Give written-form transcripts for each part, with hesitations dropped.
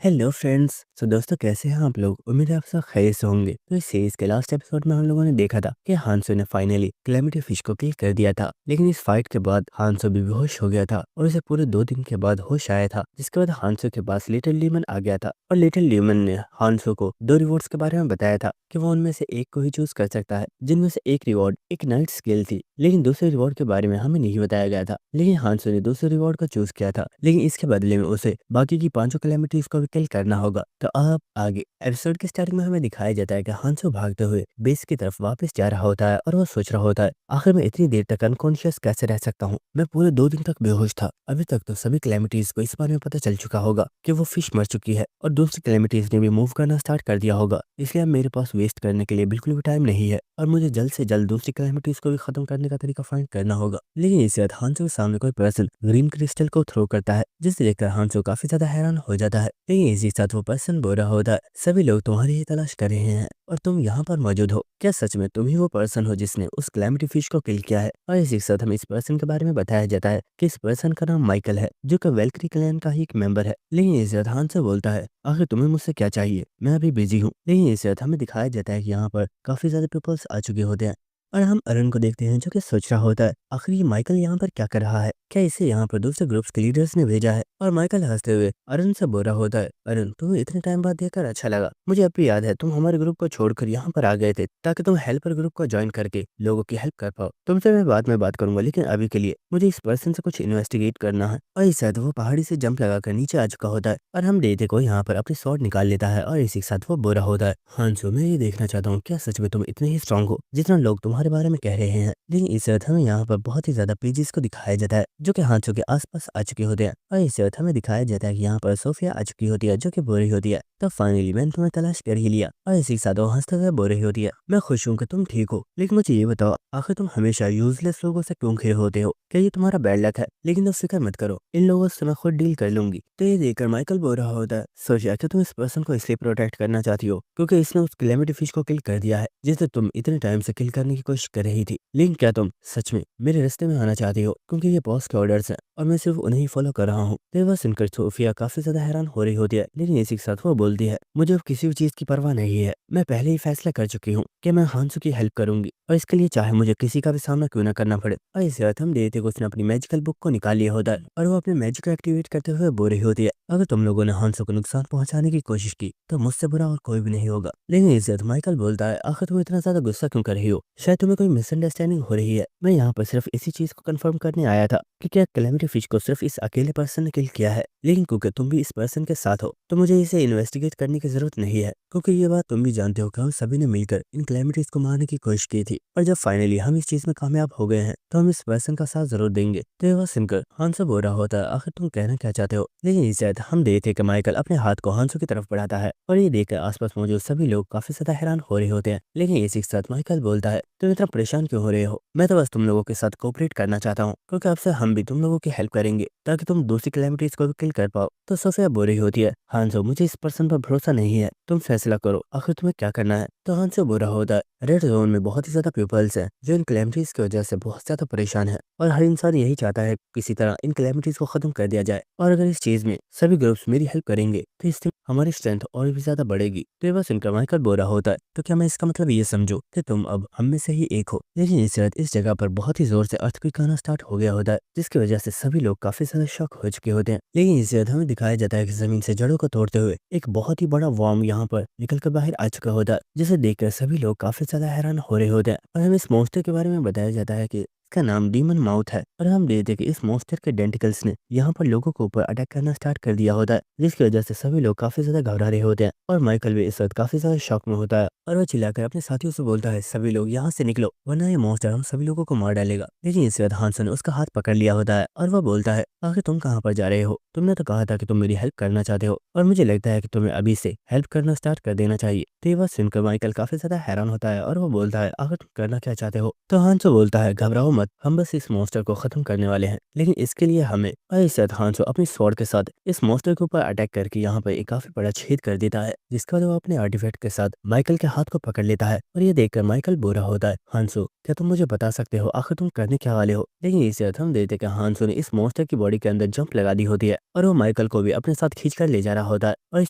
Hello friends. तो दोस्तों कैसे हैं आप लोग? उम्मीद है आप सब खैरियत से होंगे। तो इस सीरीज के लास्ट एपिसोड में हम लोगों ने देखा था कि हांसो ने फाइनली कैलेमिटी फिश को किल कर दिया था, लेकिन इस फाइट के बाद हांसो भी बेहोश हो गया था और उसे पूरे 2 दिन के बाद होश आया था। जिसके बाद हांसो के पास लिटिल ल्यूमन आ गया था और लिटिल ल्यूमन ने हांसो को 2 रिवॉर्ड्स के बारे में बताया था कि वो उनमें से एक को ही चूज कर सकता है, जिनमें से एक रिवॉर्ड एक नाइट स्किल थी, लेकिन दूसरे रिवॉर्ड के बारे में हमें नहीं बताया गया था। लेकिन हांसो ने दूसरे रिवॉर्ड को चूज किया था, लेकिन इसके बदले में उसे बाकी की 5 कैलेमिटीज को भी किल करना होगा। तो अब आगे एपिसोड के स्टार्टिंग में हमें दिखाया जाता है कि हांसो भागते हुए बेस की तरफ वापस जा रहा होता है और वो सोच रहा होता है, आखिर मैं इतनी देर तक अनकॉन्शियस कैसे रह सकता हूँ? मैं पूरे 2 दिन तक बेहोश था। अभी तक तो सभी कैलेमिटीज को इस बारे में पता चल चुका होगा कि वो फिश मर चुकी है और दूसरी कैलेमिटीज ने भी मूव करना स्टार्ट कर दिया होगा, इसलिए अब मेरे पास वेस्ट करने के लिए बिल्कुल भी टाइम नहीं है और मुझे जल्द से जल्द दूसरी कैलेमिटीज को भी खत्म करने का तरीका फाइंड करना होगा। लेकिन इसके बाद हांसो के सामने कोई पर्सन ग्रीन क्रिस्टल को थ्रो करता है, जिसे देखकर हांसो काफी ज्यादा हैरान हो जाता है। लेकिन इसी साथ वो पर्सन बोल रहा होता है, सभी लोग तुम्हारी ही तलाश कर रहे हैं और तुम यहाँ पर मौजूद हो। क्या सच में तुम ही वो पर्सन हो जिसने उस कैलेमिटी फिश को किल किया है? और इसी के साथ हमें इस पर्सन के बारे में बताया जाता है कि इस पर्सन का नाम माइकल है, जो कि वेल्क्री क्लैन का ही एक मेंबर है। लेकिन इस बात हांसो बोलता है, आखिर तुम्हें मुझसे क्या चाहिए? मैं अभी बिजी हूँ। लेकिन इस बात हमें दिखाया जाता है कि यहाँ पर काफी ज्यादा पीपल्स आ चुके होते हैं और हम अरुण को देखते हैं, जो कि सोच रहा होता है, आखिर ये माइकल यहाँ पर क्या कर रहा है? क्या इसे यहाँ पर दूसरे ग्रुप्स के लीडर्स ने भेजा है? और माइकल हंसते हुए अरुण से बोल रहा होता है, अरुण तुम्हें इतने टाइम बाद देखकर अच्छा लगा। मुझे अब भी याद है तुम हमारे ग्रुप को छोड़कर यहाँ पर आ गए थे ताकि तुम हेल्पर ग्रुप को ज्वाइन करके लोगों की हेल्प कर पाओ। तुमसे मैं बाद में बात करूंगा, लेकिन अभी के लिए मुझे इस पर्सन से कुछ इन्वेस्टिगेट करना है। और इस साथ वो पहाड़ी से जंप लगाकर नीचे आ चुका होता है और हम देते को यहाँ पर अपनी स्वॉर्ड निकाल लेता है और इसी के साथ वो बोला होता है, हांसो मैं ये देखना चाहता हूँ क्या सच में तुम इतने ही स्ट्रांग हो जितना लोग तुम्हारे बारे में कह रहे हैं? लेकिन इस वक्त हमें यहाँ पर बहुत ही ज्यादा पेजेस को दिखाया जाता है, जो कि हांसो के आसपास आ चुके होते हैं। और इस वक्त हमें दिखाया जाता है कि यहाँ पर सोफिया आ चुकी होती है, जो कि बोल रही होती है, तो फाइनली मैंने तुम्हें तलाश कर ही लिया। और इसी के साथ वो हंसते हुए बोल रही होती है, मैं खुश हूँ कि तुम ठीक हो, लेकिन मुझे ये बताओ आखिर तुम हमेशा यूजलेस लोगों से क्यों घिरे होते हो? क्या ये तुम्हारा बैड लक है? लेकिन तुम फिक्र मत करो, इन लोगों से मैं खुद डील कर लूंगी। तो ये देखकर माइकल बोल रहा होता है, सोचा कि तुम इस पर्सन को इसलिए प्रोटेक्ट करना चाहती हो क्योंकि इसने उस कैलेमिटी फिश को किल कर दिया है, जिसे तुम इतने टाइम से किल करने की कोशिश कर रही थी। लेकिन क्या तुम सच में मेरे रास्ते में आना चाहती हो? क्योंकि ये बॉस के ऑर्डर्स हैं और मैं सिर्फ उन्हें ही फॉलो कर रहा हूँ। तो वह सुनकर सोफिया काफी ज्यादा हैरान हो रही होती है, लेकिन इसी के साथ वो बोलती है, मुझे अब किसी भी चीज की परवाह नहीं है। मैं पहले ही फैसला कर चुकी हूँ कि मैं हांसो की हेल्प करूंगी और इसके लिए चाहे मुझे किसी का भी सामना क्यों ना करना पड़े। और इस वक्त हम देखते हैं कि उसने अपनी मैजिकल बुक को निकाल लिया होता है और वो अपने मैजिक को एक्टिवेट करते हुए बोल रही होती है, अगर तुम लोगों ने हांसो को नुकसान पहुंचाने की कोशिश की तो मुझसे बुरा और कोई भी नहीं होगा। लेकिन इस वक्त माइकल बोलता है, आखिर तुम इतना ज्यादा गुस्सा क्यों कर रही हो? शायद तुम्हें कोई मिसअंडरस्टैंडिंग हो रही है। मैं यहाँ पर सिर्फ इसी चीज को कंफर्म करने आया था कि क्या कैलेमिटी फिश को सिर्फ इस अकेले पर्सन ने किल किया है, लेकिन क्योंकि तुम भी इस पर्सन के साथ हो तो मुझे इसे इन्वेस्टिगेट करने की जरूरत नहीं है, क्योंकि ये बात तुम भी जानते हो कि हम सभी ने मिलकर इन कैलेमिटीज को मारने की कोशिश की थी और जब फाइनली हम इस चीज में कामयाब हो गए हैं तो हम इस पर्सन का साथ जरूर देंगे। तो ये बात सुनकर हांसो बोल रहा होता है, आखिर तुम कहना क्या चाहते हो? लेकिन इस बात हम देखते कि माइकल अपने हाथ को हांसो की तरफ बढ़ाता है और ये देखकर आसपास मौजूद सभी लोग काफी ज्यादा हैरान हो रहे होते हैं। लेकिन इसी के साथ माइकल बोलता है, तुम इतना परेशान क्यों हो रहे हो? मैं तो बस तुम लोगों के साथ कोऑपरेट करना चाहता हूँ, क्योंकि अब से हम भी तुम लोगों की हेल्प करेंगे ताकि तुम दूसरी कैलेमिटीज को भी किल कर पाओ। तो सोफिया बोल रही होती है, हांसो मुझे इस पर्सन पर भरोसा नहीं है, तुम फैसला करो आखिर तुम्हें क्या करना है। तो हांसो बोल रहा होता है, रेड जोन में बहुत ही ज्यादा पीपल्स हैं जो इन कैलेमिटीज की वजह से बहुत ज्यादा परेशान है और हर इंसान यही चाहता है किसी तरह इन कैलेमिटीज को खत्म कर दिया जाए। और अगर इस चीज में सभी ग्रुप्स मेरी हेल्प करेंगे तो इससे हमारी स्ट्रेंथ और भी ज्यादा बढ़ेगी। तो ये बस सुनकर माइकल बोल रहा होता है, तो क्या मैं इसका मतलब ये समझूं कि तुम अब हम में से ही एक हो? लेकिन इस रात इस जगह पर बहुत ही जोर से अर्थक्वेक आना स्टार्ट हो गया होता है, जिसकी वजह से सभी लोग काफी ज्यादा शॉक हो चुके होते हैं। लेकिन इस रात हमें दिखाया जाता है कि जमीन से जड़ों को तोड़ते हुए एक बहुत ही बड़ा वर्म यहाँ पर निकल कर बाहर आ चुका होता है, जिसे देखकर सभी लोग काफी ज्यादा हैरान हो रहे होते हैं। और हमें इस मॉन्स्टर के बारे में बताया जाता है कि इसका नाम डीमन माउथ है और हम देखते हैं कि इस मॉन्स्टर के डेंटिकल्स ने यहाँ पर लोगों के ऊपर अटैक करना स्टार्ट कर दिया होता है, जिसकी वजह से सभी लोग काफी ज्यादा घबरा रहे होते हैं। और माइकल भी इस वक्त काफी ज्यादा शॉक में होता है और वह चिल्लाकर अपने साथियों से बोलता है, सभी लोग यहाँ से निकलो वरना ये मॉन्स्टर हम सभी लोगों को मार डालेगा। लेकिन इस वक्त हांसो ने उसका हाथ पकड़ लिया होता है और वह बोलता है, आखिर तुम कहाँ पर जा रहे हो? तुमने तो कहा था कि तुम मेरी हेल्प करना चाहते हो और मुझे लगता है कि तुम्हें अभी से हेल्प करना स्टार्ट कर देना चाहिए। तो ये बात सुनकर माइकल काफी ज्यादा हैरान होता है और वो बोलता है, आखिर तुम करना क्या चाहते हो? तो हांसो बोलता है, घबराओ मत, हम बस इस मॉन्स्टर को खत्म करने वाले हैं, लेकिन इसके लिए हमें। और इस साथ हांसो अपनी स्वॉर्ड के साथ इस मॉन्स्टर के ऊपर अटैक करके यहाँ पर एक काफी बड़ा छेद कर देता है, जिसके बाद वो अपने आर्टिफैक्ट के साथ माइकल के हाथ को पकड़ लेता है। और ये देखकर माइकल बुरा होता है, हांसो क्या तुम मुझे बता सकते हो आखिर तुम करने क्या वाले हो? लेकिन इसी अर्थ हम देखते हैं कि हांसो ने इस मॉन्स्टर की बॉडी के अंदर जंप लगा दी होती है और वो माइकल को भी अपने साथ खींच कर ले जा रहा होता है। और इस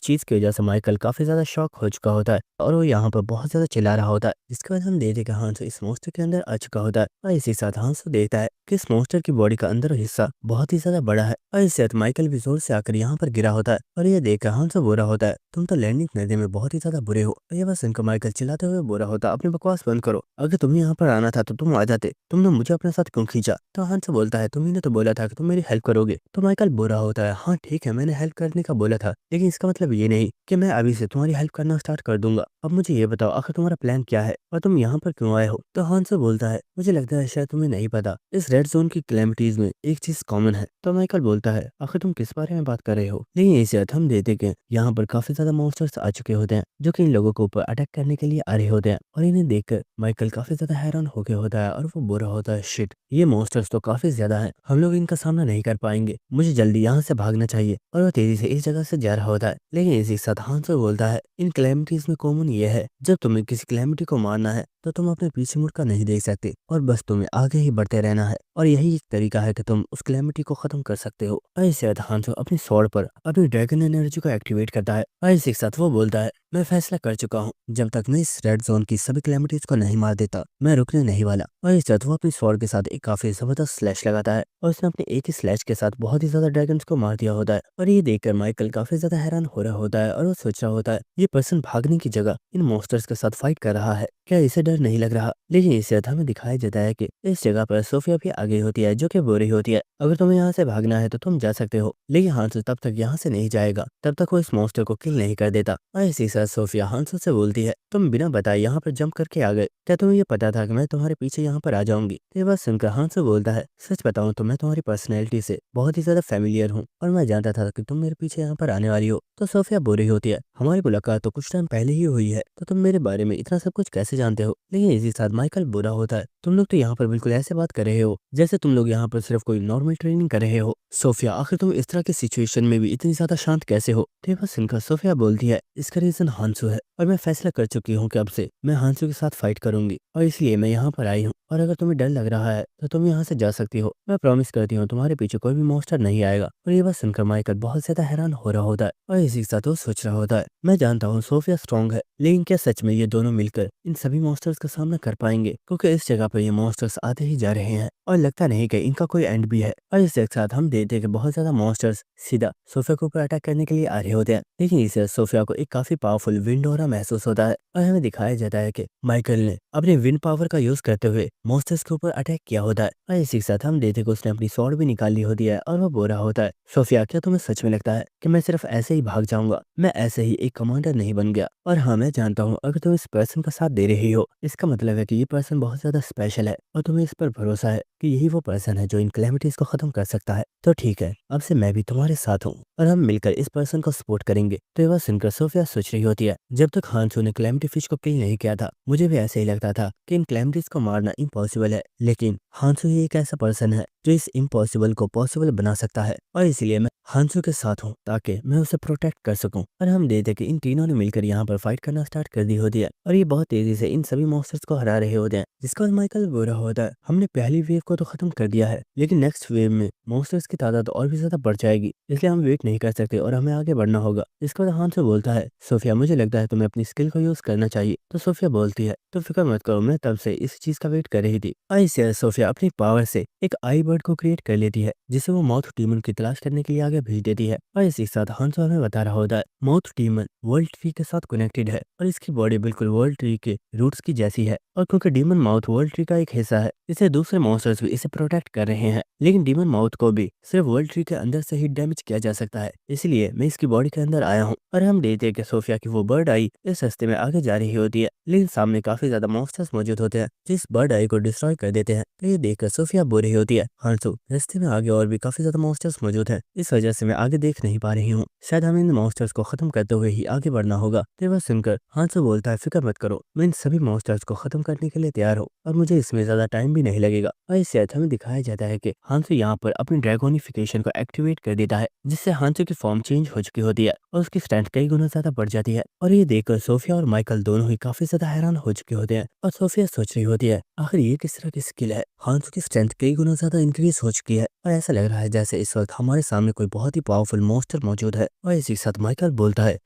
चीज की वजह से माइकल काफी ज्यादा शॉक हो चुका होता है और वो यहाँ पर बहुत ज्यादा चिल्ला रहा होता है, जिसके बाद हम देखते हैं कि हांसो इस मॉन्स्टर के अंदर आ चुका होता है। और इसी साथ हांसो देखता है कि इस मॉन्स्टर की बॉडी का अंदर हिस्सा बहुत ही ज्यादा बड़ा है। और इससे माइकल भी जोर से आकर यहाँ पर गिरा होता है और ये देखकर हांसो बुरा होता है, तुम तो लैंडिंग करने में बहुत ही ज्यादा बुरे हो। और ये बस इनका माइकल चिल्लाते हुए बुरा होता, अपनी बकवास बंद करो, अगर तुम्हें यहाँ पर आना था तो तुम आ जाते, तुमने मुझे अपने साथ क्यों खींचा? तो हांसो बोलता है तुम्ही ने तो बोला था कि तुम मेरी हेल्प करोगे। तो माइकल बुरा होता है, हाँ ठीक है मैंने हेल्प करने का बोला था, लेकिन इसका मतलब ये नहीं कि मैं अभी से तुम्हारी हेल्प करना स्टार्ट कर दूंगा। अब मुझे ये बताओ आखिर तुम्हारा प्लान क्या है और तुम यहाँ पर क्यों आए हो? तो हांसो बोलता है मुझे लगता है शायद तुम्हें नहीं पता, इस रेड जोन की कैलेमिटीज में एक चीज कॉमन है। तो माइकल बोलता है आखिर तुम किस बारे में बात कर रहे हो? लेकिन इसी अर्थ हम देते कि यहाँ पर काफी ज्यादा मॉन्स्टर्स आ चुके होते हैं जो कि इन लोगों के ऊपर अटैक करने के लिए आ रहे होते हैं। और इन्हें देखकर माइकल काफी ज्यादा हैरान होके होता है और वो बुरा होता है, शिट ये मॉन्स्टर्स तो काफी ज्यादा हैं, हम लोग इनका सामना नहीं कर पाएंगे, मुझे जल्दी यहाँ से भागना चाहिए। और वो तेजी से इस जगह से जा रहा होता है। लेकिन इसी के साथ हांसो बोलता है इन कैलेमिटीज में कॉमन ये है, जब तुम्हें किसी कैलेमिटी को मारना है तो तुम अपने पीछे मुड़कर नहीं देख सकते और बस तुम्हें आगे ही बढ़ते रहना है, और यही एक तरीका है कि तुम उस कैलेमिटी को खत्म कर सकते हो। ऐसे हांसो अपनी स्वॉर्ड पर अपनी ड्रैगन एनर्जी को एक्टिवेट करता है और इसी के साथ वो बोलता है मैं फैसला कर चुका हूँ, जब तक मैं इस रेड जोन की सभी कैलेमिटीज को नहीं मार देता मैं रुकने नहीं वाला। और इस साथ वो अपनी स्वॉर्ड के साथ एक काफी जबरदस्त स्लैश लगाता है और उसने अपने एक ही स्लैश के साथ बहुत ही ज्यादा ड्रैगन्स को मार दिया होता है। और ये देखकर माइकल काफी ज्यादा हैरान हो रहा होता है और वो सोच रहा होता है ये पर्सन भागने की जगह इन मॉन्स्टर्स के साथ फाइट कर रहा है, क्या इसे डर नहीं लग रहा? लेकिन इस अर्थ हमें दिखाया जाता है कि इस जगह पर सोफिया भी आ गई होती है जो कि बोल रही होती है अगर तुम्हें यहाँ से भागना है तो तुम जा सकते हो, लेकिन हांसो तब तक यहाँ से नहीं जाएगा तब तक वो इस मॉन्स्टर को किल नहीं कर देता। और इसी साथ सोफिया हांसो से बोलती है तुम बिना बताए यहाँ पर जंप करके आ गए, क्या तुम्हें ये पता था कि मैं तुम्हारे पीछे यहाँ पर आ जाऊंगी? तो ये बात सुनकर हांसो बोलता है सच बताऊं तो मैं तुम्हारी पर्सनैलिटी से बहुत ही ज्यादा फेमिलियर हूँ और मैं जानता था कि तुम मेरे पीछे यहाँ पर आने वाली हो। तो सोफिया बोल रही होती है हमारी मुलाकात तो कुछ टाइम पहले ही हुई है, तो तुम मेरे बारे में इतना सब कुछ कैसे जानते हो? लेकिन इसी साथ माइकल बुरा होता है तुम लोग तो यहाँ पर बिल्कुल ऐसे बात कर रहे हो जैसे तुम लोग यहाँ पर सिर्फ कोई नॉर्मल ट्रेनिंग कर रहे हो। सोफिया आखिर तुम इस तरह की सिचुएशन में भी इतनी ज्यादा शांत कैसे हो? तो बस इनका सोफिया बोलती है इसका रीजन हांसो है और मैं फैसला कर चुकी हूँ कि अब से मैं हांसो के साथ फाइट करूंगी और इसलिए मैं यहाँ पर आई हूँ, और अगर तुम्हें डर लग रहा है तो तुम यहाँ से जा सकती हो, मैं प्रॉमिस करती हूँ तुम्हारे पीछे कोई भी मॉन्स्टर नहीं आएगा। और ये बात सुनकर माइकल बहुत ज्यादा हैरान हो रहा होता है और इसी के साथ वो सोच रहा होता है मैं जानता हूँ सोफिया स्ट्रॉन्ग है, लेकिन क्या सच में ये दोनों मिलकर इन सभी मॉन्स्टर्स का सामना कर पाएंगे? क्योंकि इस जगह पर ये मॉन्स्टर्स आते ही जा रहे हैं और लगता नहीं कि इनका कोई एंड भी है। और इस एक साथ हम देखते हैं कि बहुत ज्यादा मॉन्स्टर्स सीधा सोफिया के ऊपर अटैक करने के लिए आ रहे होते हैं, लेकिन इससे सोफिया को एक काफी पावरफुल विंड ऑरा महसूस होता है और हमें दिखाया जाता है कि माइकल ने अपने विंड पावर का यूज करते हुए मॉन्स्टर्स के ऊपर अटैक किया होता है। और इसी के साथ हम देखते हैं कि उसने अपनी स्वॉर्ड भी निकाल ली होती है और वो बोल रहा होता है सोफिया क्या तुम्हें सच में लगता है कि मैं सिर्फ ऐसे ही भाग जाऊंगा? मैं ऐसे ही एक कमांडर नहीं बन गया, और हाँ मैं जानता हूँ अगर तुम इस पर्सन का साथ दे रही हो इसका मतलब है कि ये पर्सन बहुत ज्यादा स्पेशल है और तुम्हें इस पर भरोसा है कि यही वो पर्सन है जो इन कैलेमिटीज को खत्म कर सकता है। तो ठीक है अब से मैं भी तुम्हारे साथ हूँ और हम मिलकर इस पर्सन को सपोर्ट करेंगे। तो ये बात सुनकर सोफिया सोच रही होती है जब तक हांसो ने कैलेमिटी फिश को किल नहीं किया था मुझे भी ऐसे ही लगता था कि इन कैलेमिटीज को मारना इम्पॉसिबल है, लेकिन हांसो ही एक ऐसा पर्सन है जो इस इम्पॉसिबल को पॉसिबल बना सकता है, और इसलिए मैं हांसो के साथ हूँ ताकि मैं उसे प्रोटेक्ट कर सकूं। और हम देखते कि इन तीनों ने मिलकर यहाँ पर फाइट करना स्टार्ट कर दी होती है और ये बहुत तेजी से इन सभी मॉन्स्टर्स को हरा रहे होते हैं, जिसका माइकल बोल रहा होता है हमने पहली वेव को तो खत्म कर दिया है लेकिन नेक्स्ट वेव में मॉन्स्टर्स की तादाद और भी ज्यादा बढ़ जाएगी, इसलिए हम वेट नहीं कर सकते और हमें आगे बढ़ना होगा। इसके बाद हांसो बोलता है सोफिया मुझे लगता है तुम्हें अपनी स्किल को यूज करना चाहिए। तो सोफिया बोलती है तो फिक्र मत करो मैं तब से इस चीज का वेट कर रही थी। ऐसे सोफिया अपनी पावर से एक आई बर्ड को क्रिएट कर लेती है जिसे वो माउथ डीमन की तलाश करने के लिए आगे भेज देती है। और इसी के साथ हांसो हमें बता रहा होता है माउथ डीमन वर्ल्ड ट्री के साथ कनेक्टेड है और इसकी बॉडी बिल्कुल वर्ल्ड ट्री के रूट्स की जैसी है, और क्योंकि डीमन माउथ वर्ल्ड ट्री का एक हिस्सा है इसलिए दूसरे मॉन्स्टर्स भी इसे प्रोटेक्ट कर रहे हैं, लेकिन डीमन माउथ को भी सिर्फ वर्ल्ड ट्री के अंदर से ही डैमेज किया जा सकता है, इसलिए मैं इसकी बॉडी के अंदर आया हूँ। और हम देखते हैं कि सोफिया की वो बर्ड आई इस रास्ते में आगे जा रही होती है, लेकिन सामने काफी ज्यादा मॉन्स्टर्स मौजूद होते हैं जो इस बर्ड आई को डिस्ट्रॉय कर देते हैं। तो ये देखकर सोफिया बुरी होती है, हांसू रास्ते में आगे और भी काफी ज्यादा मॉन्स्टर्स मौजूद हैं, इस वजह से मैं आगे देख नहीं पा रही हूँ। शायद हमें इन मॉन्स्टर्स को खत्म करते हुए ही आगे बढ़ना होगा। तो वह सुनकर हांसू बोलता है, फिक्र मत करो, मैं इन सभी मॉन्स्टर्स को खत्म करने के लिए तैयार हूँ और मुझे इसमें ज्यादा टाइम भी नहीं लगेगा। और इससे हमें दिखाया जाता है कि हांसू यहाँ पर अपनी ड्रैगोनिफिकेशन को एक्टिवेट कर देता है, जिससे हांसू की फॉर्म चेंज हो चुकी होती है और उसकी स्ट्रेंथ कई गुना ज्यादा बढ़ जाती है। और ये देखकर सोफिया और माइकल दोनों ही काफी ज्यादा हैरान हो चुके होते हैं और सोफिया सोच रही होती है, आखिर ये किस तरह की स्किल है। हांसू की स्ट्रेंथ कई गुना ज्यादा इंक्रीज हो चुकी है और ऐसा लग रहा है जैसे इस वक्त हमारे सामने कोई बहुत ही पावरफुल मॉन्स्टर मौजूद है। और इसी के साथ माइकल बोलता है,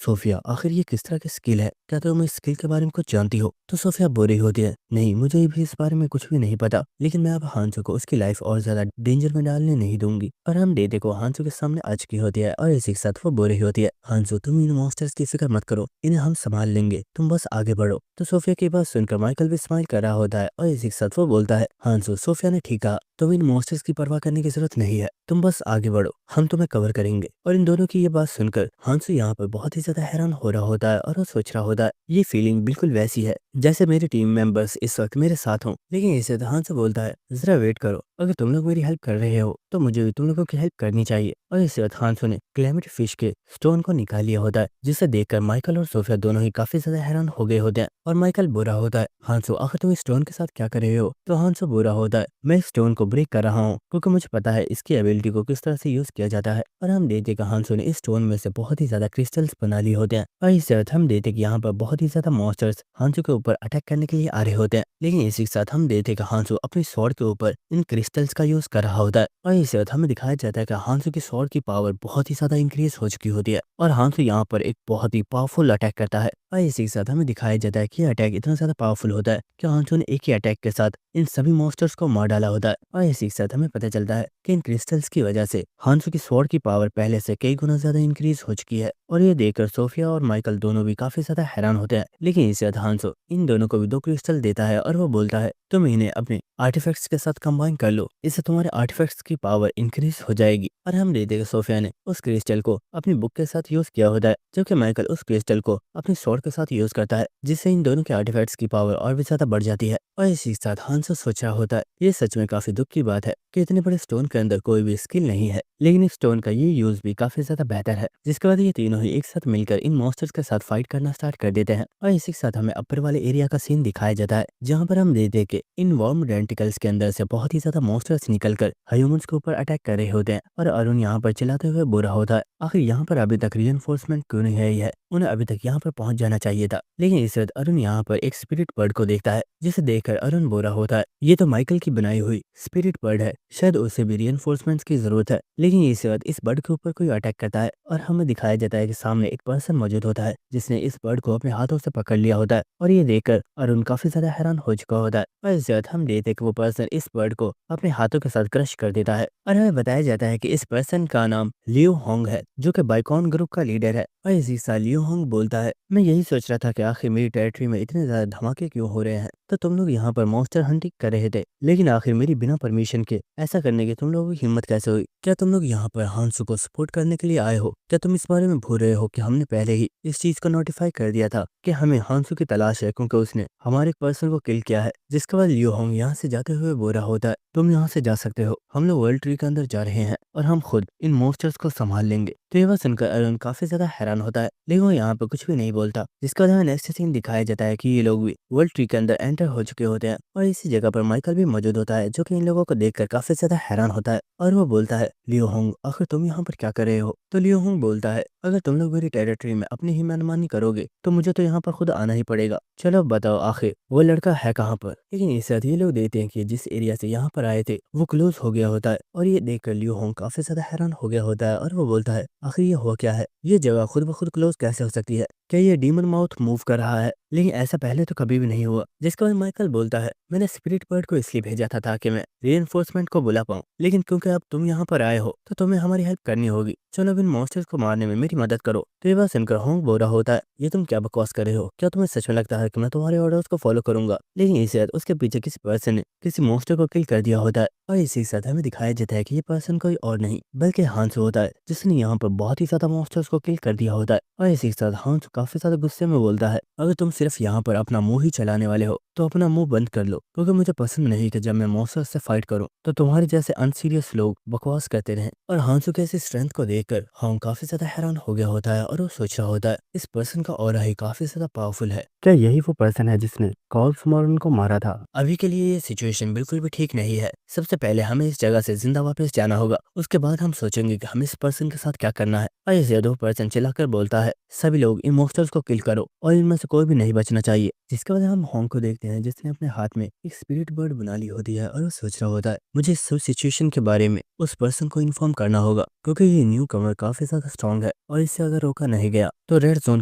सोफिया आखिर ये किस तरह की स्किल है, क्या तुम इस स्किल के बारे में कुछ जानती हो। तो सोफिया बोल रही होती है, नहीं मुझे भी इस बारे में कुछ भी नहीं पता, लेकिन मैं अब हांसू को उसकी लाइफ और ज्यादा डेंजर में डालने नहीं दूंगी। और हम डेटे को हांसू के सामने आ चुकी होती है और इसी के साथ वो बोल रही होती है, हांसू तुम इन मॉन्स्टर्स की फिक्र मत करो, इन्हें हम संभाल लेंगे, तुम बस आगे बढ़ो। तो सोफिया की बात सुनकर माइकल भी स्माइल कर रहा होता है और इसी के साथ वो बोलता है, हांसू सोफिया ने ठीक कहा, तुम इन मॉन्स्टर्स की परवाह करने की जरूरत नहीं है, तुम बस आगे बढ़ो, हम तुम्हें कवर करेंगे। और इन दोनों की ये बात सुनकर हांसू यहाँ पर बहुत ही ज्यादा हैरान हो रहा होता है और वो सोच रहा होता है, ये फीलिंग बिल्कुल वैसी है जैसे मेरे टीम मेंबर्स इस वक्त मेरे साथ हों। लेकिन इसे हांसू बोलता है, जरा वेट करो, अगर तुम लोग मेरी हेल्प कर रहे हो तो मुझे भी तुम लोगों की हेल्प करनी चाहिए। और इस वक्त हांसू ने क्लेमिटी फिश के स्टोन को निकाल लिया होता है, जिसे देखकर माइकल और सोफिया दोनों ही काफी ज्यादा हैरान हो गए होते हैं। और माइकल बुरा होता है, हांसू आखिर तुम इस स्टोन के साथ क्या कर रहे हो। तो हांसू बुरा होता है, मैं इस स्टोन को ब्रेक कर रहा हूँ क्योंकि मुझे पता है इसकी एबिलिटी को किस तरह से यूज किया जाता है। और हम देखते कि हांसू ने इस स्टोन में से बहुत ही ज्यादा क्रिस्टल्स बना लिए होते हैं। और इस वक्त हम देखते कि यहाँ पर बहुत ही ज्यादा मॉन्स्टर्स हांसू के ऊपर अटैक करने के लिए आ रहे होते हैं, लेकिन इसी के साथ हम देखते कि हांसू अपनी स्वॉर्ड के ऊपर इन क्रिस्टल्स का यूज कर रहा होता है। और इस वक्त हमें दिखाया जाता है कि हांसू की स्वॉर्ड की पावर बहुत ही ज्यादा इंक्रीज हो चुकी होती है और हांसू यहाँ पर एक बहुत ही पावरफुल अटैक करता है। और इसी के साथ हमें दिखाया जाता है कि ये अटैक इतना ज्यादा पावरफुल होता है कि हांसू ने एक ही अटैक के साथ इन सभी मॉन्स्टर्स को मार डाला होता है। और इसी के साथ हमें पता चलता है कि इन क्रिस्टल्स की वजह से हांसू की स्वॉर्ड की पावर पहले से कई गुना ज्यादा इंक्रीज हो चुकी है। और ये देखकर सोफिया और माइकल दोनों भी काफी ज्यादा हैरान होते हैं, लेकिन इस वक्त हांसू इन दोनों को भी 2 क्रिस्टल देता है और वो बोलता है, तुम इन्हें अपने आर्टिफैक्ट्स के साथ कंबाइन कर लो, इससे तुम्हारे आर्टिफैक्ट्स की पावर इंक्रीज हो जाएगी। और हम देखते हैं सोफिया ने उस क्रिस्टल को अपनी बुक के साथ यूज किया होता है, जबकि माइकल उस क्रिस्टल को अपनी स्वॉर्ड के साथ यूज करता है, जिससे इन दोनों के आर्टिफैक्ट्स की पावर और भी ज्यादा बढ़ जाती है। और इसी के साथ हांसू सोच रहा होता है, ये सच में काफी दुख की बात है कि इतने बड़े स्टोन के अंदर कोई भी स्किल नहीं है, लेकिन इस स्टोन का ये यूज भी काफी ज्यादा बेहतर है। जिसके बाद ये तीनों ही एक साथ मिलकर इन मॉन्स्टर्स के साथ फाइट करना स्टार्ट कर देते हैं। और इसी के साथ हमें अपर वाले एरिया का सीन दिखाया जाता है, जहाँ पर हम देखते हैं कि इन वर्म डेंटिकल्स के अंदर से बहुत ही ज्यादा मॉन्स्टर्स निकलकर ह्यूमंस के ऊपर अटैक कर रहे होते हैं। और अरुण यहाँ पर चिल्लाते हुए बुरा होता है, आखिर यहाँ पर अभी तक रीइंफोर्समेंट क्यों नहीं आई है, उन्हें अभी तक यहाँ पर पहुंच जाना चाहिए था। लेकिन इस वक्त अरुण यहाँ पर एक स्पिरिट बर्ड को देखता है, जिसे देखकर अरुण बुरा होता है, ये तो माइकल की बनाई हुई स्पिरिट बर्ड है, शायद उसे भी रीइंफोर्समेंट की जरूरत है। लेकिन इस वक्त इस बर्ड के ऊपर कोई अटैक करता है और हमें दिखाया जाता है कि सामने एक पर्सन मौजूद होता है, जिसने इस बर्ड को अपने हाथों से पकड़ लिया होता है। और ये देखकर अरुण काफी ज्यादा हैरान हो चुका होता है। और इस वक्त हम देखते हैं कि वो पर्सन इस बर्ड को अपने हाथों के साथ क्रश कर देता है। और हमें बताया जाता है कि इस पर्सन का नाम लियो होंग है, जो कि बाइकॉन ग्रुप का लीडर है। और इसी साल लियो होंग बोलता है, मैं यही सोच रहा था कि आखिर मेरी टेरिटरी में इतने ज्यादा धमाके क्यों हो रहे हैं, तो तुम लोग यहाँ पर मॉन्स्टर हंटिंग कर रहे थे, लेकिन आखिर मेरी बिना परमिशन के ऐसा करने की तुम लोगों की हिम्मत कैसे हुई। क्या तुम लोग यहाँ पर हांसू को सपोर्ट करने के लिए आए हो। क्या तुम इस बारे में भूल रहे हो कि हमने पहले ही इस चीज को नोटिफाई कर दिया था कि हमें हांसू की तलाश है, क्योंकि उसने हमारे एक पर्सन को किल किया है। जिसके बाद लियो होंग यहाँ से जाते हुए बोल रहा होता है, तुम यहाँ से जा सकते हो, हम लोग वर्ल्ड ट्री के अंदर जा रहे हैं और हम खुद इन मॉन्स्टर्स को संभाल लेंगे। तो ये बात सुनकर अरुण काफी ज्यादा हैरान होता है, लेकिन वो यहाँ पर कुछ भी नहीं बोलता। जिसके बाद हमें नेक्स्ट सीन दिखाया जाता है कि ये लोग भी वर्ल्ड ट्री के अंदर एंटर हो चुके होते हैं और इसी जगह पर माइकल भी मौजूद होता है, जो कि इन लोगों को देखकर काफी ज्यादा हैरान होता है। और वो बोलता है, लियो होंग आखिर तुम यहाँ पर क्या कर रहे हो। तो लियो होंग बोलता है, अगर तुम लोग मेरी टेरिटरी में अपनी ही मनमानी करोगे तो मुझे तो यहाँ पर खुद आना ही पड़ेगा। चलो बताओ आखिर वो लड़का है कहाँ पर। लेकिन इस साथ ये लोग देखते हैं कि जिस एरिया से यहाँ पर आए थे वो क्लोज हो गया होता है। और ये देखकर लियो होंग काफी ज्यादा हैरान हो गया होता है और वो बोलता है, आखिर ये हुआ क्या है, ये जगह खुद ब खुद क्लोज कैसे हो सकती है। क्या ये डीमन माउथ मूव कर रहा है, लेकिन ऐसा पहले तो कभी भी नहीं हुआ। जिसके बाद माइकल बोलता है, मैंने स्पिरिट बर्ड को इसलिए भेजा था ताकि मैं रीइंफोर्समेंट को बुला पाऊं, लेकिन क्योंकि अब तुम यहाँ पर आए हो तो तुम्हें हमारी हेल्प करनी होगी। चलो अब इन मॉन्स्टर्स को मारने में मेरी मदद करो। तो ये बात सुनकर होंग बोल रहा होता है, ये तुम क्या बकवास कर रहे हो, क्या तुम्हें सच में लगता है कि मैं तुम्हारे ऑर्डर्स को फॉलो करूंगा। लेकिन इसी साथ उसके पीछे किसी पर्सन ने किसी मॉन्स्टर को किल कर दिया होता है और इसी साथ हमें दिखाया जाता है कि ये पर्सन कोई और नहीं बल्कि हांसो होता है, जिसने यहाँ पर बहुत ही ज्यादा मॉन्स्टर्स को किल कर दिया होता है। और इसी के साथ हांसो काफी ज्यादा गुस्से में बोलता है, अगर तुम सिर्फ यहाँ पर अपना मुंह ही चलाने वाले हो तो अपना मुंह बंद कर लो, क्योंकि मुझे पसंद नहीं कि जब मैं मॉन्स्टर्स से फाइट करूं तो तुम्हारे जैसे अनसीरियस लोग बकवास करते रहें। और हांसो के ऐसी स्ट्रेंथ को देखकर हांग काफी ज्यादा हैरान हो गया होता है और वो सोच रहा होता है, इस पर्सन का ऑरा ही काफी ज्यादा पावरफुल है। क्या यही वो पर्सन है जिसने कॉल्स मॉर्गन को मारा था? अभी के लिए ये सिचुएशन बिल्कुल भी ठीक नहीं है। सबसे पहले हमें इस जगह से जिंदा वापस जाना होगा, उसके बाद हम सोचेंगे कि हमें इस पर्सन के साथ क्या करना है। और इसे दो पर्सन चिल्लाकर बोलता है, सभी लोग इन मॉन्स्टर्स को किल करो और इनमें से कोई भी नहीं बचना चाहिए। जिसके बाद हम होंग को देखते हैं, जिसने अपने हाथ में एक स्पिरिट बर्ड बना ली होती है और वो सोच रहा होता है, मुझे इस सब सिचुएशन के बारे में उस पर्सन को इन्फॉर्म करना होगा, क्योंकि ये न्यू कमर काफी ज्यादा स्ट्रॉन्ग है और इससे अगर रोका नहीं गया तो रेड जोन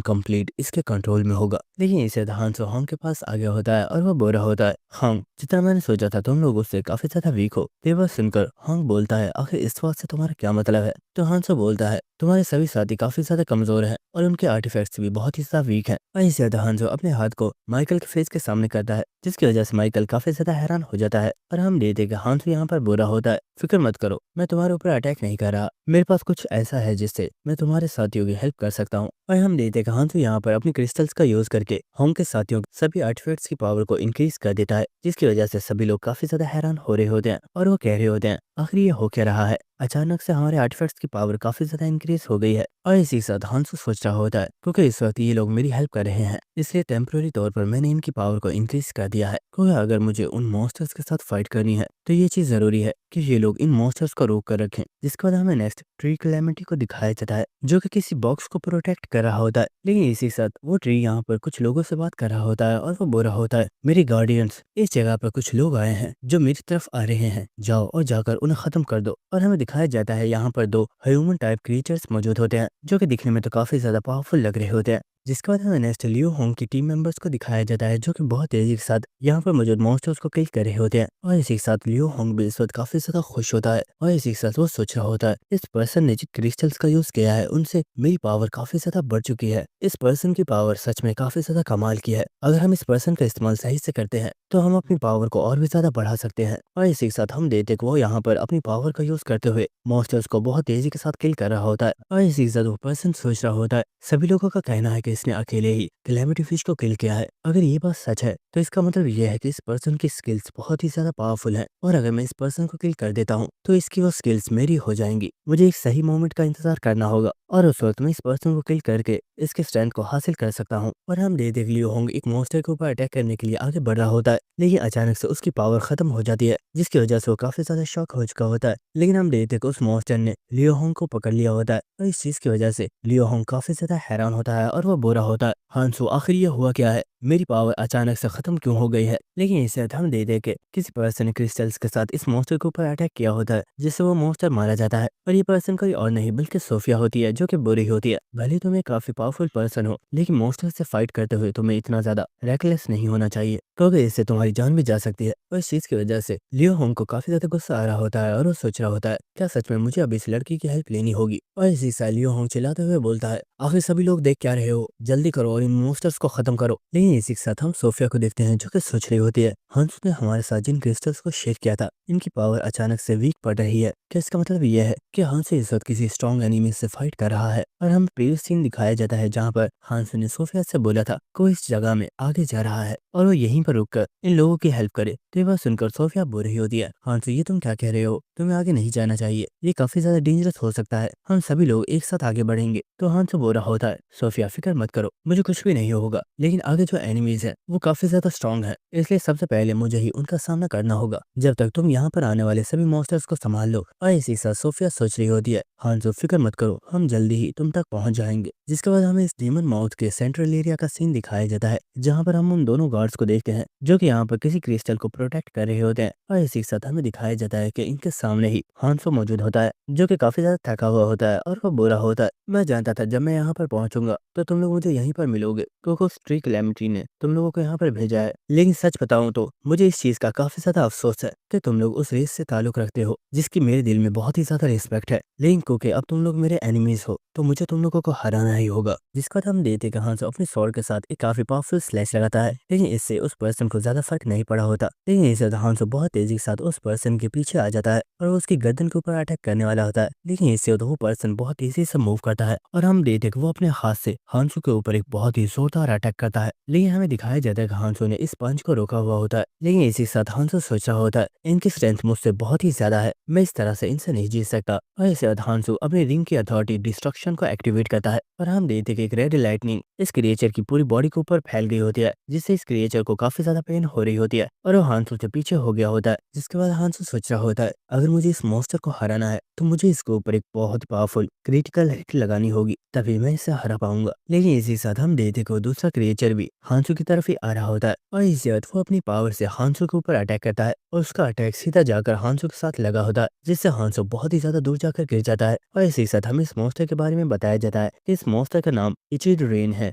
कंप्लीट इसके कंट्रोल में होगा। लेकिन इसे हांसो होंग के पास आ गया होता है और वो बोल रहा होता है, होंग जितना मैंने सोचा था तुम लोग उससे काफी ज्यादा वीक हो। ये बात सुनकर होंग बोलता है, आखिर इस बात से तुम्हारा क्या मतलब है? तो हांसो बोलता है, तुम्हारे सभी साथी काफी ज्यादा कमजोर हैं और उनके आर्टिफैक्ट्स भी बहुत ही ज्यादा वीक हैं। और इससे ज्यादा हांसो अपने हाथ को माइकल के फेस के सामने करता है, जिसकी वजह से माइकल काफी ज्यादा हैरान हो जाता है। और हम देखते हैं कि हांसो यहाँ पर बुरा होता है, फिक्र मत करो, मैं तुम्हारे ऊपर अटैक नहीं कर रहा, मेरे पास कुछ ऐसा है जिससे मैं तुम्हारे साथियों की हेल्प कर सकता हूँ। और हम देखते हैं कि हांसो यहाँ पर अपनी क्रिस्टल्स का यूज करके होंग के साथियों के सभी आर्टिफैक्ट्स की पावर को इंक्रीज कर देता है, जिसकी वजह से सभी लोग काफी ज्यादा हैरान हो रहे होते हैं और वो कह रहे होते हैं, आखिर ये हो क्या रहा है, अचानक से हमारे आर्टिफैक्ट्स की पावर काफी ज्यादा इंक्रीज हो गई है। और इसी के साथ हांसो सोच रहा होता है, क्योंकि इस वक्त ये लोग मेरी हेल्प कर रहे हैं, इसलिए टेम्पररी तौर पर मैंने इनकी पावर को इंक्रीज कर दिया है, क्योंकि अगर मुझे उन मॉन्स्टर्स के साथ फाइट करनी है तो ये चीज जरूरी है कि ये लोग इन मॉन्स्टर्स को रोक कर रखें। जिसके बाद हमें नेक्स्ट ट्री कैलेमिटी को दिखाया जाता है, जो कि किसी बॉक्स को प्रोटेक्ट कर रहा होता है। लेकिन इसी के साथ वो ट्री यहाँ पर कुछ लोगों से बात कर रहा होता है और वो बोल रहा होता है, मेरे गार्डियंस, इस जगह पर कुछ लोग आए हैं जो मेरी तरफ आ रहे हैं, जाओ और जाकर उन्हें खत्म कर दो। और हमें दिखाया जाता है यहाँ पर दो ह्यूमन टाइप क्रिएचर्स मौजूद होते हैं, जो कि दिखने में तो काफी ज्यादा पावरफुल लग रहे होते हैं। जिसके बाद हमें नेक्स्ट लियो होंग की टीम मेंबर्स को दिखाया जाता है, जो कि बहुत तेजी के साथ यहाँ पर मौजूद मॉन्स्टर्स को किल कर रहे होते हैं। और इसी के साथ लियो होंग भी इस वक्त काफी ज्यादा खुश होता है और इसी के साथ वो सोच रहा होता है, इस पर्सन ने जिन क्रिस्टल्स का यूज किया है उनसे मेरी पावर काफी ज्यादा बढ़ चुकी है। इस पर्सन की पावर सच में काफी ज्यादा कमाल की है। अगर हम इस पर्सन का इस्तेमाल सही से करते हैं तो हम अपनी पावर को और भी ज्यादा बढ़ा सकते हैं। और इसी के साथ हम देखते हैं कि वो यहाँ पर अपनी पावर का यूज करते हुए मॉन्स्टर्स को बहुत तेजी के साथ किल कर रहा होता है। और इसी के साथ वो पर्सन सोच रहा होता है, सभी लोगों का कहना है कि इसने अकेले ही कैलेमिटी फिश को किल किया है। अगर ये बात सच है तो इसका मतलब ये है कि इस पर्सन की स्किल्स बहुत ही ज्यादा पावरफुल है, और अगर मैं इस पर्सन को किल कर देता हूँ तो इसकी वो स्किल्स मेरी हो जाएंगी। मुझे एक सही मोमेंट का इंतजार करना होगा और उस वक्त मैं इस पर्सन को किल करके इसके स्ट्रेंथ को हासिल कर सकता हूँ। और हम देख लियो होंग एक मॉन्स्टर के ऊपर अटैक करने के लिए आगे बढ़ रहा होता है, लेकिन अचानक से उसकी पावर खत्म हो जाती है, जिसकी वजह से वो काफी ज्यादा शॉक हो चुका होता है। लेकिन हम देखते कि उस मॉन्स्टर ने लियो होंग को पकड़ लिया होता है और इस चीज की वजह से लियो होंग काफी ज्यादा हैरान होता है और वो बुरा होता है, हांसो आखिर ये हुआ क्या है, मेरी पावर अचानक से खत्म क्यों हो गई है। लेकिन इससे हम देखते कि किसी पर्सन ने क्रिस्टल्स के साथ इस मॉन्स्टर के ऊपर अटैक किया होता है, जिससे वो मॉन्स्टर मारा जाता है। और ये पर्सन कोई और नहीं बल्कि सोफिया होती है, जो कि बुरी होती है। भले तुम एक काफी पावरफुल पर्सन हो, लेकिन मॉन्स्टर से फाइट करते हुए तुम्हें इतना ज्यादा रेकलेस नहीं होना चाहिए, क्योंकि इससे तुम्हारी जान भी जा सकती है। और इस चीज की वजह से लियो होंग को काफी ज्यादा गुस्सा आ रहा होता है और वो सोच रहा होता है, क्या सच में मुझे अब इस लड़की की हेल्प लेनी होगी। और इसी से लियो होंग चिल्लाते हुए बोलता है, आखिर सभी लोग देख क्या रहे हो, जल्दी करो और इन मॉन्स्टर्स को खत्म करो। लेकिन इसी के साथ हम सोफिया को देखते हैं, जो कि सोच रही होती है, हंस ने हमारे साथ जिन क्रिस्टल्स को शेयर किया था, इनकी पावर अचानक से वीक पड़ रही है। क्या इसका मतलब यह है कि हंस इस वक्त किसी स्ट्रॉन्ग एनिमी से फाइट कर रहा है? और हम प्रीवियस सीन दिखाया जाता है जहाँ पर हंस ने सोफिया से बोला था कोई इस जगह में आगे जा रहा है और वो यहीं पर रुककर इन लोगों की हेल्प करे। तो ये बात सुनकर सोफिया बोल रही होती है, हंस ये तुम क्या कह रहे हो, तुम्हें आगे नहीं जाना चाहिए, ये काफी ज्यादा डेंजरस हो सकता है, हम सभी लोग एक साथ आगे बढ़ेंगे। तो हंस बोल रहा होता है, सोफिया फिक्र मत करो, मुझे कुछ भी नहीं होगा, लेकिन आगे जो एनिमीज है वो काफी ज्यादा स्ट्रॉन्ग है, इसलिए सबसे पहले मुझे ही उनका सामना करना होगा, जब तक तुम यहाँ पर आने वाले सभी मॉन्स्टर्स को संभाल लो। और इसी साथ सोफिया सोच रही होती है, हंस फिक्र मत करो, हम जल्दी ही तुम तक पहुंच जाएंगे। जिसके बाद हमें इस डीमन माउथ के सेंट्रल एरिया का सीन दिखाया जाता है, जहाँ पर हम उन दोनों गार्ड्स को देखते हैं, जो कि यहाँ पर किसी क्रिस्टल को प्रोटेक्ट कर रहे होते हैं। और इसी के साथ हमें दिखाया जाता है कि इनके सामने ही हांसो मौजूद होता है, जो कि काफी ज्यादा थका हुआ होता है और वो बुरा होता है, मैं जानता था जब मैं यहाँ पर पहुंचूंगा तो तुम लोग मुझे यहीं पर मिलोगे क्योंकि उस ट्री कैलेमिटी ने तुम लोगों को यहाँ पर भेजा है। लेकिन सच बताऊं तो मुझे इस चीज का काफी ज्यादा अफसोस है कि तुम लोग उस रेस से ताल्लुक रखते हो जिसकी मेरे दिल में बहुत ही ज्यादा रिस्पेक्ट है। लेकिन क्योंकि अब तुम लोग मेरे एनिमीज हो तो मुझे तुम लोगों को हराना ही होगा। जिसका हम देते कि हांसो अपने स्वॉर्ड के साथ एक काफी पावरफुल स्लैश लगाता है, लेकिन इससे उस पर्सन को ज्यादा फर्क नहीं पड़ा होता। लेकिन इससे हांसो बहुत तेजी के साथ उस पर्सन के पीछे आ जाता है और वो उसकी गर्दन के ऊपर अटैक करने वाला होता है। लेकिन इससे तो वो पर्सन बहुत तेजी से मूव करता है और हम देखते कि वो अपने हाथ से हांसो के ऊपर एक बहुत ही जोरदार अटैक करता है। लेकिन हमें दिखाया जाता है कि हांसो ने इस पंच को रोका हुआ होता है। लेकिन इसी के साथ हांसो सोच रहा होता है इनकी स्ट्रेंथ मुझसे बहुत ही ज्यादा है, मैं इस तरह से इनसे नहीं जीत सकता। और इसके बाद हांसो अपने रिंग की अथॉरिटी डिस्ट्रक्शन को एक्टिवेट करता है और हम देखते हैं कि एक रेड लाइटनिंग इस क्रिएचर की पूरी बॉडी के ऊपर फैल गई होती है, जिससे इस क्रिएचर को काफी ज्यादा पेन हो रही होती है और वो हांसो से पीछे हो गया होता है। जिसके बाद हांसो सोच रहा होता है अगर मुझे इस मॉन्स्टर को हराना है तो मुझे इसके ऊपर एक बहुत पावरफुल क्रिटिकल हिट लगानी होगी, तभी मैं इसे हरा पाऊंगा। लेकिन इसी साथ हम देखते को दूसरा क्रिएचर भी हांसो की तरफ ही आ रहा होता है और इसी वक्त वो अपनी पावर से हांसो के ऊपर अटैक करता है और उसका अटैक सीधा जाकर हांसो के साथ लगा होता है, जिससे हांसो बहुत ही ज्यादा दूर जाकर गिर जाता है। और इसी साथ हमें इस मॉन्स्टर के बारे में बताया जाता है कि इस मॉन्स्टर का नाम इचिडरेन है,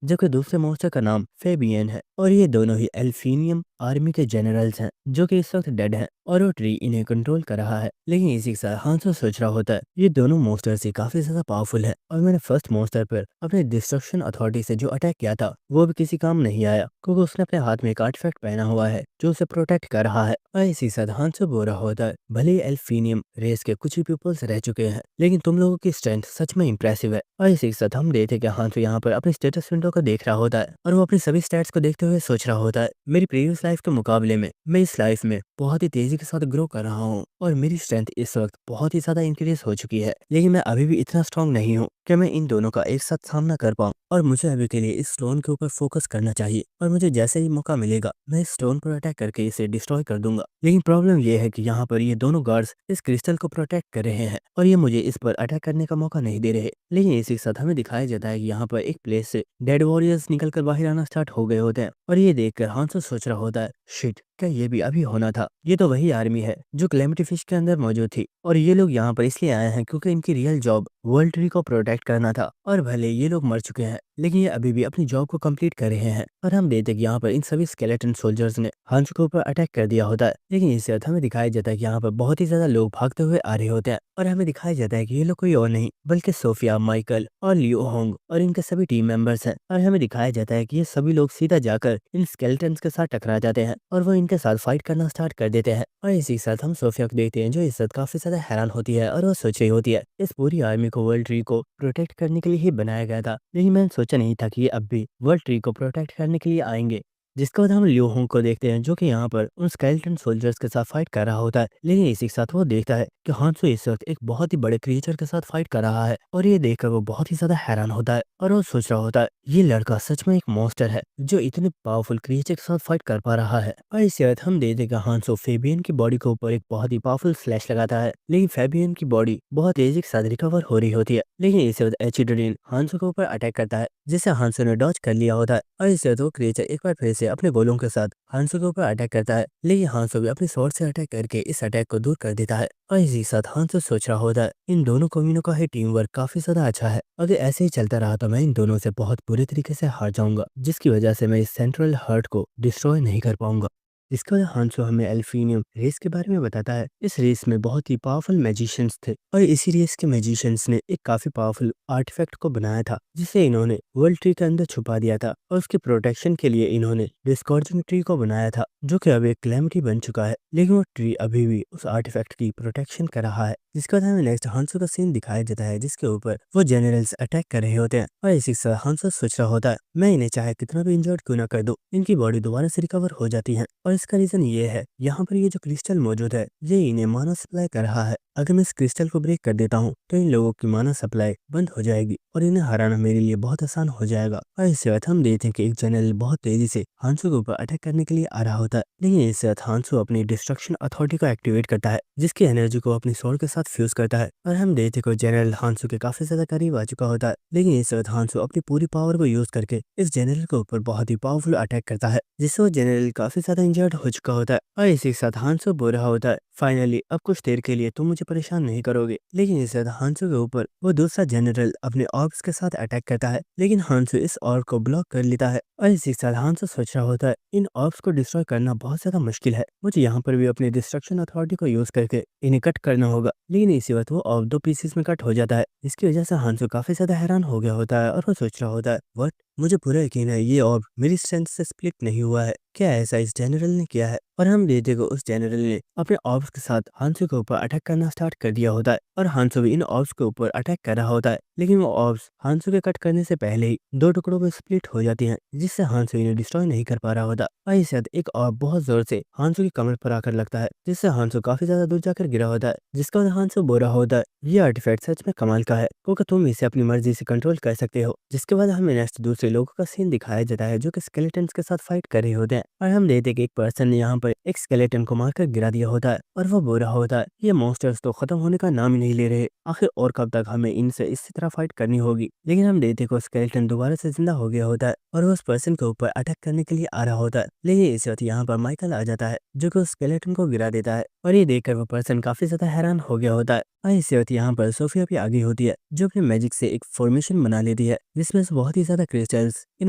जबकि दूसरे मॉन्स्टर का नाम फेबियन है और ये दोनों ही एल्फीनियम आर्मी के जनरल्स हैं जो कि इस वक्त डेड हैं और वो ट्री इन्हें कंट्रोल कर रहा है। लेकिन इसी के साथ हांसो सोच रहा होता है ये दोनों मॉन्स्टर से काफी ज्यादा पावरफुल है और मैंने फर्स्ट मॉन्स्टर पर अपने डिस्ट्रक्शन अथॉरिटी से जो अटैक किया था वो भी किसी काम नहीं आया क्योंकि उसने अपने हाथ में एक आर्टिफैक्ट पहना हुआ है जो उसे प्रोटेक्ट कर रहा है। और इसी के साथ हांसो बोल रहा होता है भले ही एल्फीनियम रेस के कुछ ही पीपल्स रह चुके हैं लेकिन तुम लोगों की स्ट्रेंथ सच में इंप्रेसिव है। और इसी के साथ हम देखते हैं कि हांसो यहाँ पर अपनी स्टेटस विंडो को देख रहा होता है और वो अपनी सभी स्टैट्स को देखते हुए सोच रहा होता है मेरी प्रीवियस लाइफ के मुकाबले में मैं इस लाइफ में बहुत ही तेजी के साथ ग्रो कर रहा हूँ और मेरी स्ट्रेंथ इस वक्त बहुत ही ज्यादा इंक्रीज हो चुकी है, लेकिन मैं अभी भी इतना स्ट्रांग नहीं हूँ कि मैं इन दोनों का एक साथ सामना कर पाऊँ और मुझे अभी के लिए इस स्टोन के ऊपर फोकस करना चाहिए और मुझे जैसे ही मौका मिलेगा मैं इस स्टोन पर अटैक करके इसे डिस्ट्रॉय कर दूंगा। लेकिन प्रॉब्लम यह है कि यहाँ पर ये दोनों गार्ड्स इस क्रिस्टल को प्रोटेक्ट कर रहे हैं और ये मुझे इस पर अटैक करने का मौका नहीं दे रहे। लेकिन इसी के साथ हमें दिखाया जाता है कि यहाँ पर एक प्लेस से डेड वॉरियर्स निकल कर बाहर आना स्टार्ट हो गए होते हैं और ये देखकर हांसो सोच रहा होता है शिट क्या ये भी अभी होना था, ये तो वही आर्मी है जो कैलेमिटी फिश के अंदर मौजूद थी और ये लोग यहाँ पर इसलिए आए हैं क्योंकि इनकी रियल जॉब वर्ल्ड ट्री को प्रोटेक्ट करना था और भले ये लोग मर चुके हैं लेकिन ये अभी भी अपनी जॉब को कंप्लीट कर रहे हैं। और हम देखते हैं कि यहाँ पर इन सभी स्केलेटन सोल्जर्स ने हांसो के ऊपर अटैक कर दिया होता है। लेकिन इससे अर्थ हमें दिखाया जाता है कि यहाँ पर बहुत ही ज्यादा लोग भागते हुए आ रहे होते हैं और हमें दिखाया जाता है कि ये लोग कोई और नहीं बल्कि सोफिया, माइकल और लियो होंग और इनके सभी टीम मेंबर्स हैं। और हमें दिखाया जाता है कि ये सभी लोग सीधा जाकर इन स्केलेटन्स के साथ टकरा जाते हैं और वो इनके साथ फाइट करना स्टार्ट कर देते हैं। और इसी के साथ हम सोफिया को देखते हैं जो इस वक्त काफी ज्यादा हैरान होती है और वो सोच रही होती है इस पूरी आर्मी को वर्ल्ड ट्री को प्रोटेक्ट करने के लिए ही बनाया गया था, लेकिन मैंने सोचा नहीं था कि ये अब भी वर्ल्ड ट्री को प्रोटेक्ट करने के लिए आएंगे। जिसके बाद हम लियो होंग को देखते हैं जो कि यहाँ पर उन स्केलेटन सोल्जर्स के साथ फाइट कर रहा होता है। लेकिन इसी के साथ वो देखता है कि हांसो इस वक्त एक बहुत ही बड़े क्रिएचर के साथ फाइट कर रहा है और ये देखकर वो बहुत ही ज्यादा हैरान होता है और वो सोच रहा होता है ये लड़का सच में एक मॉन्स्टर है जो इतने पावरफुल क्रिएचर के साथ फाइट कर पा रहा है। और इसी वक्त हम देखते हैं कि हांसो फेबियन की बॉडी के ऊपर एक बहुत ही पावरफुल स्लैश लगाता है, लेकिन फेबियन की बॉडी बहुत तेजी के साथ रिकवर हो रही होती है। लेकिन इसी वक्त एचिड्रेन हांसो के ऊपर अटैक करता है जिसे हांसो ने डॉज कर लिया होता है और इससे तो क्रिएचर एक बार फिर से अपने गोलों के साथ हांसो के ऊपर अटैक करता है। लेकिन हांसो भी अपनी स्वॉर्ड से अटैक करके इस अटैक को दूर कर देता है और इसी के साथ हांसो सोच रहा होता है इन दोनों कमीनों का ही टीम वर्क काफी ज्यादा अच्छा है, अगर ऐसे ही चलता रहा तो मैं इन दोनों से बहुत बुरे तरीके से हार जाऊंगा जिसकी वजह से मैं इस सेंट्रल हर्ट को डिस्ट्रॉय नहीं कर पाऊंगा। इसके बाद हांसो हमें एल्फीनियम रेस के बारे में बताता है। इस रेस में बहुत ही पावरफुल मैजिशियंस थे और इसी रेस के मैजिशियंस ने एक काफी पावरफुल आर्टिफैक्ट को बनाया था जिसे इन्होंने वर्ल्ड ट्री के अंदर छुपा दिया था और उसके प्रोटेक्शन के लिए इन्होंने डिस्कॉर्जिंग ट्री को बनाया था जो कि अब एक कैलेमिटी बन चुका है, लेकिन वो ट्री अभी भी उस आर्टिफैक्ट की प्रोटेक्शन कर रहा है। जिसके बाद हमें नेक्स्ट हांसो का सीन दिखाया जाता है जिसके ऊपर वो जनरल्स अटैक कर रहे होते हैं और इसी से हांसो सोच रहा होता है मैं इन्हें चाहे कितना भी इंजर्ड क्यों ना कर दूं इनकी बॉडी दोबारा से रिकवर हो जाती है। और इसका रीजन ये है यहाँ पर ये जो क्रिस्टल मौजूद है ये इन्हें माना सप्लाई कर रहा है, अगर मैं इस क्रिस्टल को ब्रेक कर देता हूँ तो इन लोगों की माना सप्लाई बंद हो जाएगी और इन्हें हराना मेरे लिए बहुत आसान हो जाएगा। और इससे बाद हम देखते हैं कि एक जनरल बहुत तेजी से हांसो के ऊपर अटैक करने के लिए आ रहा होता है, लेकिन इससे बाद हांसो अपनी डिस्ट्रक्शन अथॉरिटी को एक्टिवेट करता है जिसकी एनर्जी को अपनी स्वॉर्ड के साथ फ्यूज करता है और हम देखते हैं कि जनरल हांसो के काफी ज्यादा करीब आ चुका होता है। लेकिन इससे बाद हांसो अपनी पूरी पावर को यूज करके इस जनरल के ऊपर बहुत ही पावरफुल अटैक करता है जिससे वो जनरल काफी ज्यादा इंजर्ड इंजर्ड हो चुका होता है और इसी के साथ हांसो बोल रहा होता है, फाइनली अब कुछ देर के लिए तुम मुझे परेशान नहीं करोगे। लेकिन इस साथ हांसो के ऊपर वो दूसरा जनरल अपने ऑर्ब्स के साथ अटैक करता है, लेकिन हांसो इस ऑर्ब को ब्लॉक कर लेता है और इसी के साथ हांसो सोच रहा होता है इन ऑर्ब्स को डिस्ट्रॉय करना बहुत ज्यादा मुश्किल है, मुझे यहाँ पर भी अपनी डिस्ट्रक्शन अथॉरिटी को यूज करके इन्हें कट करना होगा। लेकिन इसी वक्त वो ऑर्ब 2 पीसेस में कट हो जाता है, जिसकी वजह से हांसो काफी ज्यादा हैरान हो गया होता है और वो सोच रहा होता है व्हाट, मुझे पूरा यकीन है ये ऑर्ब मेरी स्ट्रेंथ से स्प्लिट नहीं हुआ है, क्या ऐसा इस जनरल ने किया है। और हम देखते को उस जनरल ने अपने ऑर्ब्स के साथ हांसो के ऊपर अटैक करना स्टार्ट कर दिया होता है और हांसो भी इन ऑर्ब्स के ऊपर अटैक कर रहा होता है, लेकिन वो ऑर्ब्स हांसो के कट करने से पहले ही 2 टुकड़ों में स्प्लिट हो जाती हैं, जिससे हांसो इन्हें डिस्ट्रॉय नहीं कर पा रहा होता। और इस साथ एक ऑर्ब बहुत जोर से हांसो की कमर पर आकर लगता है, जिससे हांसो काफी ज्यादा दूर जाकर गिरा होता है, जिसका वजह हांसो बोल रहा होता है ये आर्टिफैक्ट सच में कमाल का है क्योंकि तुम इसे अपनी मर्जी से कंट्रोल कर सकते हो। जिसके बाद हमें नेक्स्ट दूसरे लोगों का सीन दिखाया जाता है जो कि स्केलेटन्स के साथ फाइट कर रहे होते हैं और हम देखते हैं कि एक पर्सन ने यहाँ पर एक स्केलेटन को मारकर गिरा दिया होता है और वो बोल रहा होता है ये मॉन्स्टर्स तो खत्म होने का नाम ही नहीं ले रहे, आखिर और कब तक हमें इनसे इसी तरह फाइट करनी होगी। लेकिन हम देखते को स्केलेटन दोबारा से जिंदा हो गया होता है और वो उस पर्सन के ऊपर अटैक करने के लिए आ रहा होता है, लेकिन इस वक्त यहाँ पर माइकल आ जाता है जो कि उस स्केलेटन को गिरा देता है और ये देखकर वो पर्सन काफी ज्यादा हैरान हो गया होता है। और इसी वक्त यहाँ पर सोफिया भी आगे होती है जो अपने मैजिक से एक फॉर्मेशन बना लेती है जिसमें से बहुत ही ज्यादा क्रिस्टल्स इन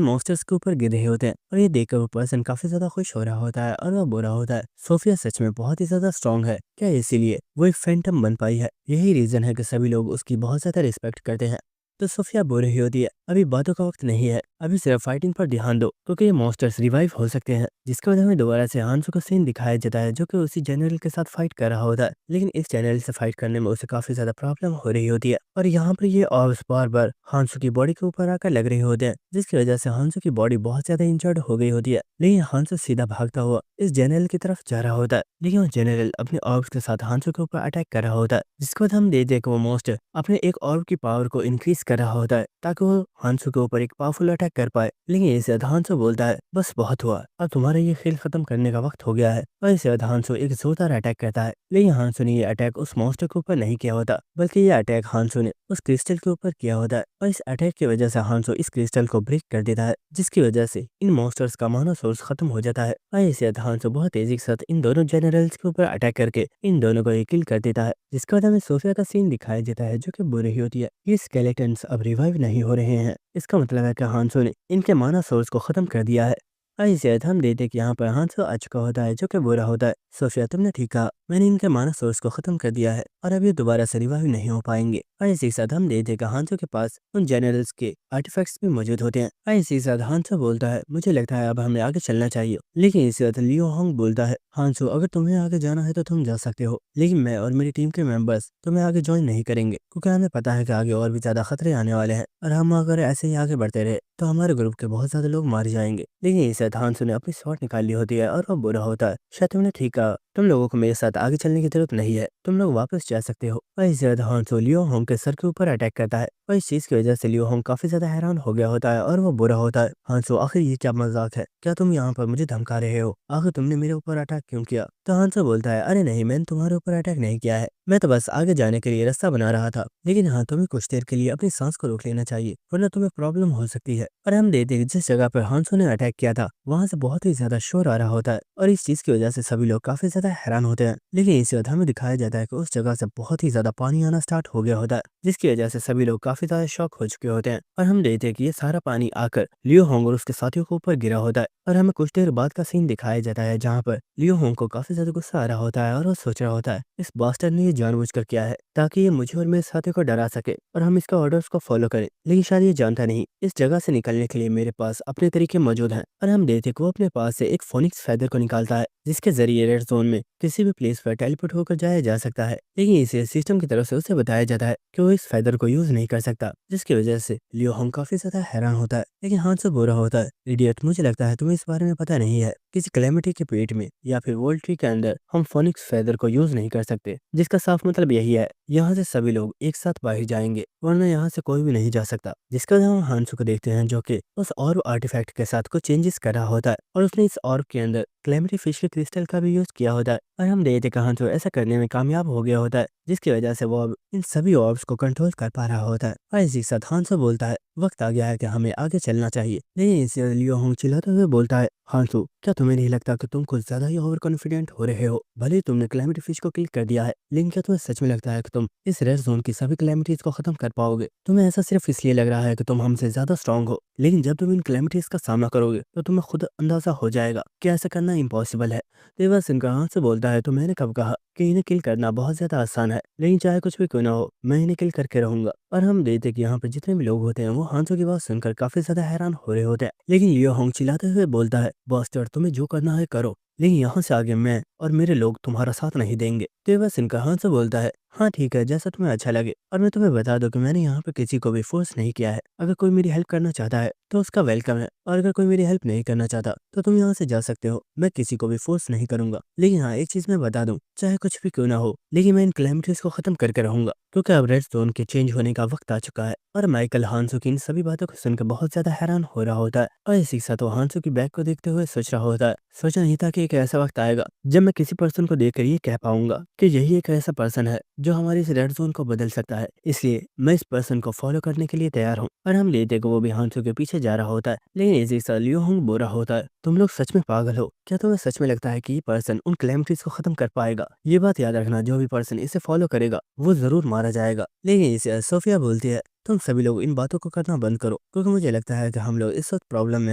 मॉन्स्टर्स के ऊपर गिर रहे होते हैं और ये देखकर वो पर्सन काफी ज्यादा खुश हो रहा होता है और वो बोल रहा होता है सोफिया सच में बहुत ही ज्यादा स्ट्रांग है, क्या इसीलिए वो एक फैंटम बन पाई है, यही रीजन है कि सभी लोग उसकी बहुत ज्यादा रिस्पेक्ट करते हैं। तो सोफिया बोल रही होती है अभी बातों का वक्त नहीं है, अभी सिर्फ फाइटिंग पर ध्यान दो क्योंकि ये मॉन्स्टर्स रिवाइव हो सकते हैं। जिसके वजह में दोबारा से हांसो का सीन दिखाया जाता है जो कि उसी जनरल के साथ फाइट कर रहा होता है, लेकिन इस जनरल से फाइट करने में उसे काफी ज्यादा प्रॉब्लम हो रही होती है और यहाँ पर ये ऑर्ब्स बार बार हांसो की बॉडी के ऊपर आकर लग रहे होते हैं, जिसकी वजह से हांसो की बॉडी बहुत ज्यादा इंजर्ड हो गई होती है। लेकिन हांसो सीधा भागता हुआ इस जनरल की तरफ जा रहा होता है, लेकिन वो जनरल अपने ऑर्ब्स के साथ हांसो के ऊपर अटैक कर रहा होता है, जिसके बाद हम देखते हैं कि वो मॉन्स्टर अपने एक ऑर्ब की पावर को इंक्रीज कर रहा होता है ताकि वो हांसो के ऊपर एक पावरफुल अटैक कर पाए। लेकिन इससे हांसो बोलता है बस बहुत हुआ, अब तुम्हारा ये खेल खत्म करने का वक्त हो गया है। और इससे हांसो एक जोरदार अटैक करता है, लेकिन हांसो ने ये अटैक उस मॉन्स्टर के ऊपर नहीं किया होता बल्कि ये अटैक हांसो ने उस क्रिस्टल के ऊपर किया होता है और इस अटैक की वजह से हांसो इस क्रिस्टल को ब्रेक कर देता है, जिसकी वजह से इन मॉन्स्टर्स का माना सोर्स खत्म हो जाता है। और इससे हांसो बहुत तेजी के साथ इन दोनों जनरल्स के ऊपर अटैक करके इन दोनों को किल कर देता है। जिसके बाद हमें सोफिया का सीन दिखाया जाता है जो कि बोल रही होती है ये स्केलेटन्स अब रिवाइव नहीं हो रहे हैं, इसका मतलब है कि हांसो ने इनके माना सोर्स को खत्म कर दिया है। ऐसे हम देखते कि यहाँ पर हांसो आ चुका होता है जो कि बोल रहा होता है सोफिया तुमने ठीक कहा, मैंने इनके माना सोर्स को खत्म कर दिया है और अब ये दोबारा से रिवाइव नहीं हो पाएंगे। और इसी के साथ हम देखते कि हांसो के पास उन जनरल्स के आर्टिफैक्ट्स भी मौजूद होते हैं। और इसी के साथ हांसो बोलता है मुझे लगता है अब हमें आगे चलना चाहिए, लेकिन इसी वक्त लियो होंग बोलता है हांसो अगर तुम्हें आगे जाना है तो तुम जा सकते हो, लेकिन मैं और मेरी टीम के मेंबर्स तुम्हें आगे ज्वाइन नहीं करेंगे क्योंकि हमें पता है कि आगे और भी ज्यादा खतरे आने वाले हैं और हम अगर ऐसे ही आगे बढ़ते रहे तो हमारे ग्रुप के बहुत ज्यादा लोग मारे जाएंगे। लेकिन इस वक्त हांसो ने अपनी शॉट निकाल ली होती है और वो बुरा होता है शायद तुमने ठीक कहा, तुम लोगों को मेरे साथ आगे चलने की जरूरत नहीं है, तुम लोग वापस जा सकते हो। और इस वक्त हांसो लियो होंग के सर के ऊपर अटैक करता है और इस चीज की वजह से लियो होंग काफी ज्यादा हैरान हो गया होता है और वो बुरा होता है हांसो आखिर ये क्या मजाक है, क्या तुम यहाँ पर मुझे धमका रहे हो, आखिर तुमने मेरे ऊपर अटैक क्यों किया। तो हांसो बोलता है अरे नहीं मैंने तुम्हारे ऊपर अटैक नहीं किया है, मैं तो बस आगे जाने के लिए रास्ता बना रहा था, लेकिन हाँ तुम्हें कुछ देर के लिए अपनी सांस को रोक लेना चाहिए वरना तुम्हें प्रॉब्लम हो सकती है। और हम देखते हैं जिस जगह पर हांसो ने अटैक किया था वहां से बहुत ही ज्यादा शोर आ रहा होता है और इस चीज की वजह से सभी लोग काफी ज्यादा हैरान होते हैं। लेकिन इसी वक्त हमें दिखाया जाता है कि उस जगह से बहुत ही ज्यादा पानी आना स्टार्ट हो गया होता है, जिसकी वजह से सभी लोग काफी ज्यादा शॉक हो चुके होते हैं। और हम देखते हैं कि ये सारा पानी आकर लियो होंग और उसके साथियों के ऊपर गिरा होता है और हमें कुछ देर बाद का सीन दिखाया जाता है जहाँ पर लियो होंग को काफी ज्यादा गुस्सा आ रहा होता है और वो सोच रहा होता है इस बास्टर्ड ने ये जानबूझकर किया है ताकि ये मुझे और मेरे साथियों को डरा सके और हम इसका ऑर्डर्स को फॉलो करें, लेकिन शायद ये जानता नहीं इस जगह से निकलने के लिए मेरे पास अपने तरीके मौजूद हैं। और हम देखते को अपने पास से एक फोनिक्स फेदर को निकालता है जिसके जरिए रेड जोन में किसी भी प्लेस पर टेलीपोर्ट होकर जाया जा सकता है, लेकिन इसे सिस्टम की तरफ से उसे बताया जाता है कि वो इस फेदर को यूज नहीं कर सकता, जिसकी वजह से लियो होंग काफी ज्यादा हैरान होता है। लेकिन हांसो बोल रहा होता है इडियट मुझे लगता है तुम्हें इस बारे में पता नहीं है, किसी कैलेमिटी के पेट में या फिर वर्ल्ड ट्री के अंदर हम फोनिक्स फेदर को यूज नहीं कर सकते, जिसका साफ मतलब यही है यहाँ से सभी लोग एक साथ बाहर जाएंगे वरना यहाँ से कोई भी नहीं जा सकता। जिसका हम हांसो को देखते हैं जो कि उस ऑर्ब आर्टिफैक्ट के साथ कुछ चेंजेस कर रहा होता है और उसने इस ऑर्ब के अंदर कैलेमिटी फिश के क्रिस्टल का भी यूज किया होता है और हम देखते हैं कि हांसो ऐसा करने में कामयाब हो गया होता है, जिसकी वजह से वो अब इन सभी ऑर्ब्स को कंट्रोल कर पा रहा होता है। और इसी के साथ हांसो बोलता है वक्त आ गया है कि हमें आगे चलना चाहिए। लेकिन इसे लियो होंग चिल्लाते हुए बोलता है, हांसो क्या तुम्हें नहीं लगता कि तुम कुछ ज्यादा ही ओवर कॉन्फिडेंट हो रहे हो? भले ही तुमने कैलेमिटी फिश को किल कर दिया है, लेकिन क्या तुम्हें सच में लगता है कि तुम इस रेड जोन की सभी कैलेमिटीज को खत्म कर पाओगे? तुम्हें ऐसा सिर्फ इसलिए लग रहा है कि तुम हमसे ज्यादा स्ट्रांग हो, लेकिन जब तुम इन कैलेमिटीज का सामना करोगे तो तुम्हें खुद अंदाजा हो जाएगा कि ऐसा करना इम्पॉसिबल है। तो बस इनका हाथ से बोलता है, तो मैंने कब कहा कि इन्हें किल करना बहुत ज्यादा आसान है, लेकिन चाहे कुछ भी क्यों ना हो मैं इन्हें किल करके रहूंगा। और हम देखते हैं कि यहाँ पे जितने भी लोग होते हैं वो हांसो की बात सुनकर काफी ज्यादा हैरान हो रहे होते हैं। लेकिन लियो होंग चिल्लाते हुए बोलता है, बॉस्टर तुम्हें जो करना है करो, लेकिन यहाँ से आगे मैं और मेरे लोग तुम्हारा साथ नहीं देंगे। तो बस इनका हांसो बोलता है, हाँ ठीक है, जैसा तुम्हें अच्छा लगे। और मैं तुम्हें बता दूं कि मैंने यहाँ पे किसी को भी फोर्स नहीं किया है। अगर कोई मेरी हेल्प करना चाहता है तो उसका वेलकम है, और अगर कोई मेरी हेल्प नहीं करना चाहता तो तुम यहाँ से जा सकते हो। मैं किसी को भी फोर्स नहीं करूंगा। लेकिन हाँ, एक चीज मैं बता दूं, चाहे कुछ भी क्यों ना हो, लेकिन मैं इन कैलेमिटीज को खत्म करके रहूंगा, क्योंकि अब रेड जोन के चेंज होने का वक्त आ चुका है। और माइकल हांसो की इन सभी बातों को सुनकर बहुत ज्यादा हैरान हो रहा होता है। और इसी के साथ वो हांसो की बैग को देखते हुए सोच रहा होता है, सोचा नहीं था कि एक ऐसा वक्त आएगा जब मैं किसी पर्सन को देखकर ये कह पाऊंगा कि यही एक ऐसा पर्सन है जो हमारी इस रेड जोन को बदल सकता है। इसलिए मैं इस पर्सन को फॉलो करने के लिए तैयार हूँ। और हम लेते को वो भी हांसो के पीछे जा रहा होता है। लेकिन इसी साल लियो होंग बोल रहा होता है, तुम लोग सच में पागल हो? क्या तुम्हें सच में लगता है कि ये पर्सन उन कैलेमिटीज को खत्म कर पाएगा? ये बात याद रखना, जो भी पर्सन इसे फॉलो करेगा वो जरूर मारा जाएगा। लेकिन इसे सोफिया बोलती है, तुम सभी लोग इन बातों को करना बंद करो, क्योंकि मुझे लगता है कि हम लोग इस वक्त प्रॉब्लम में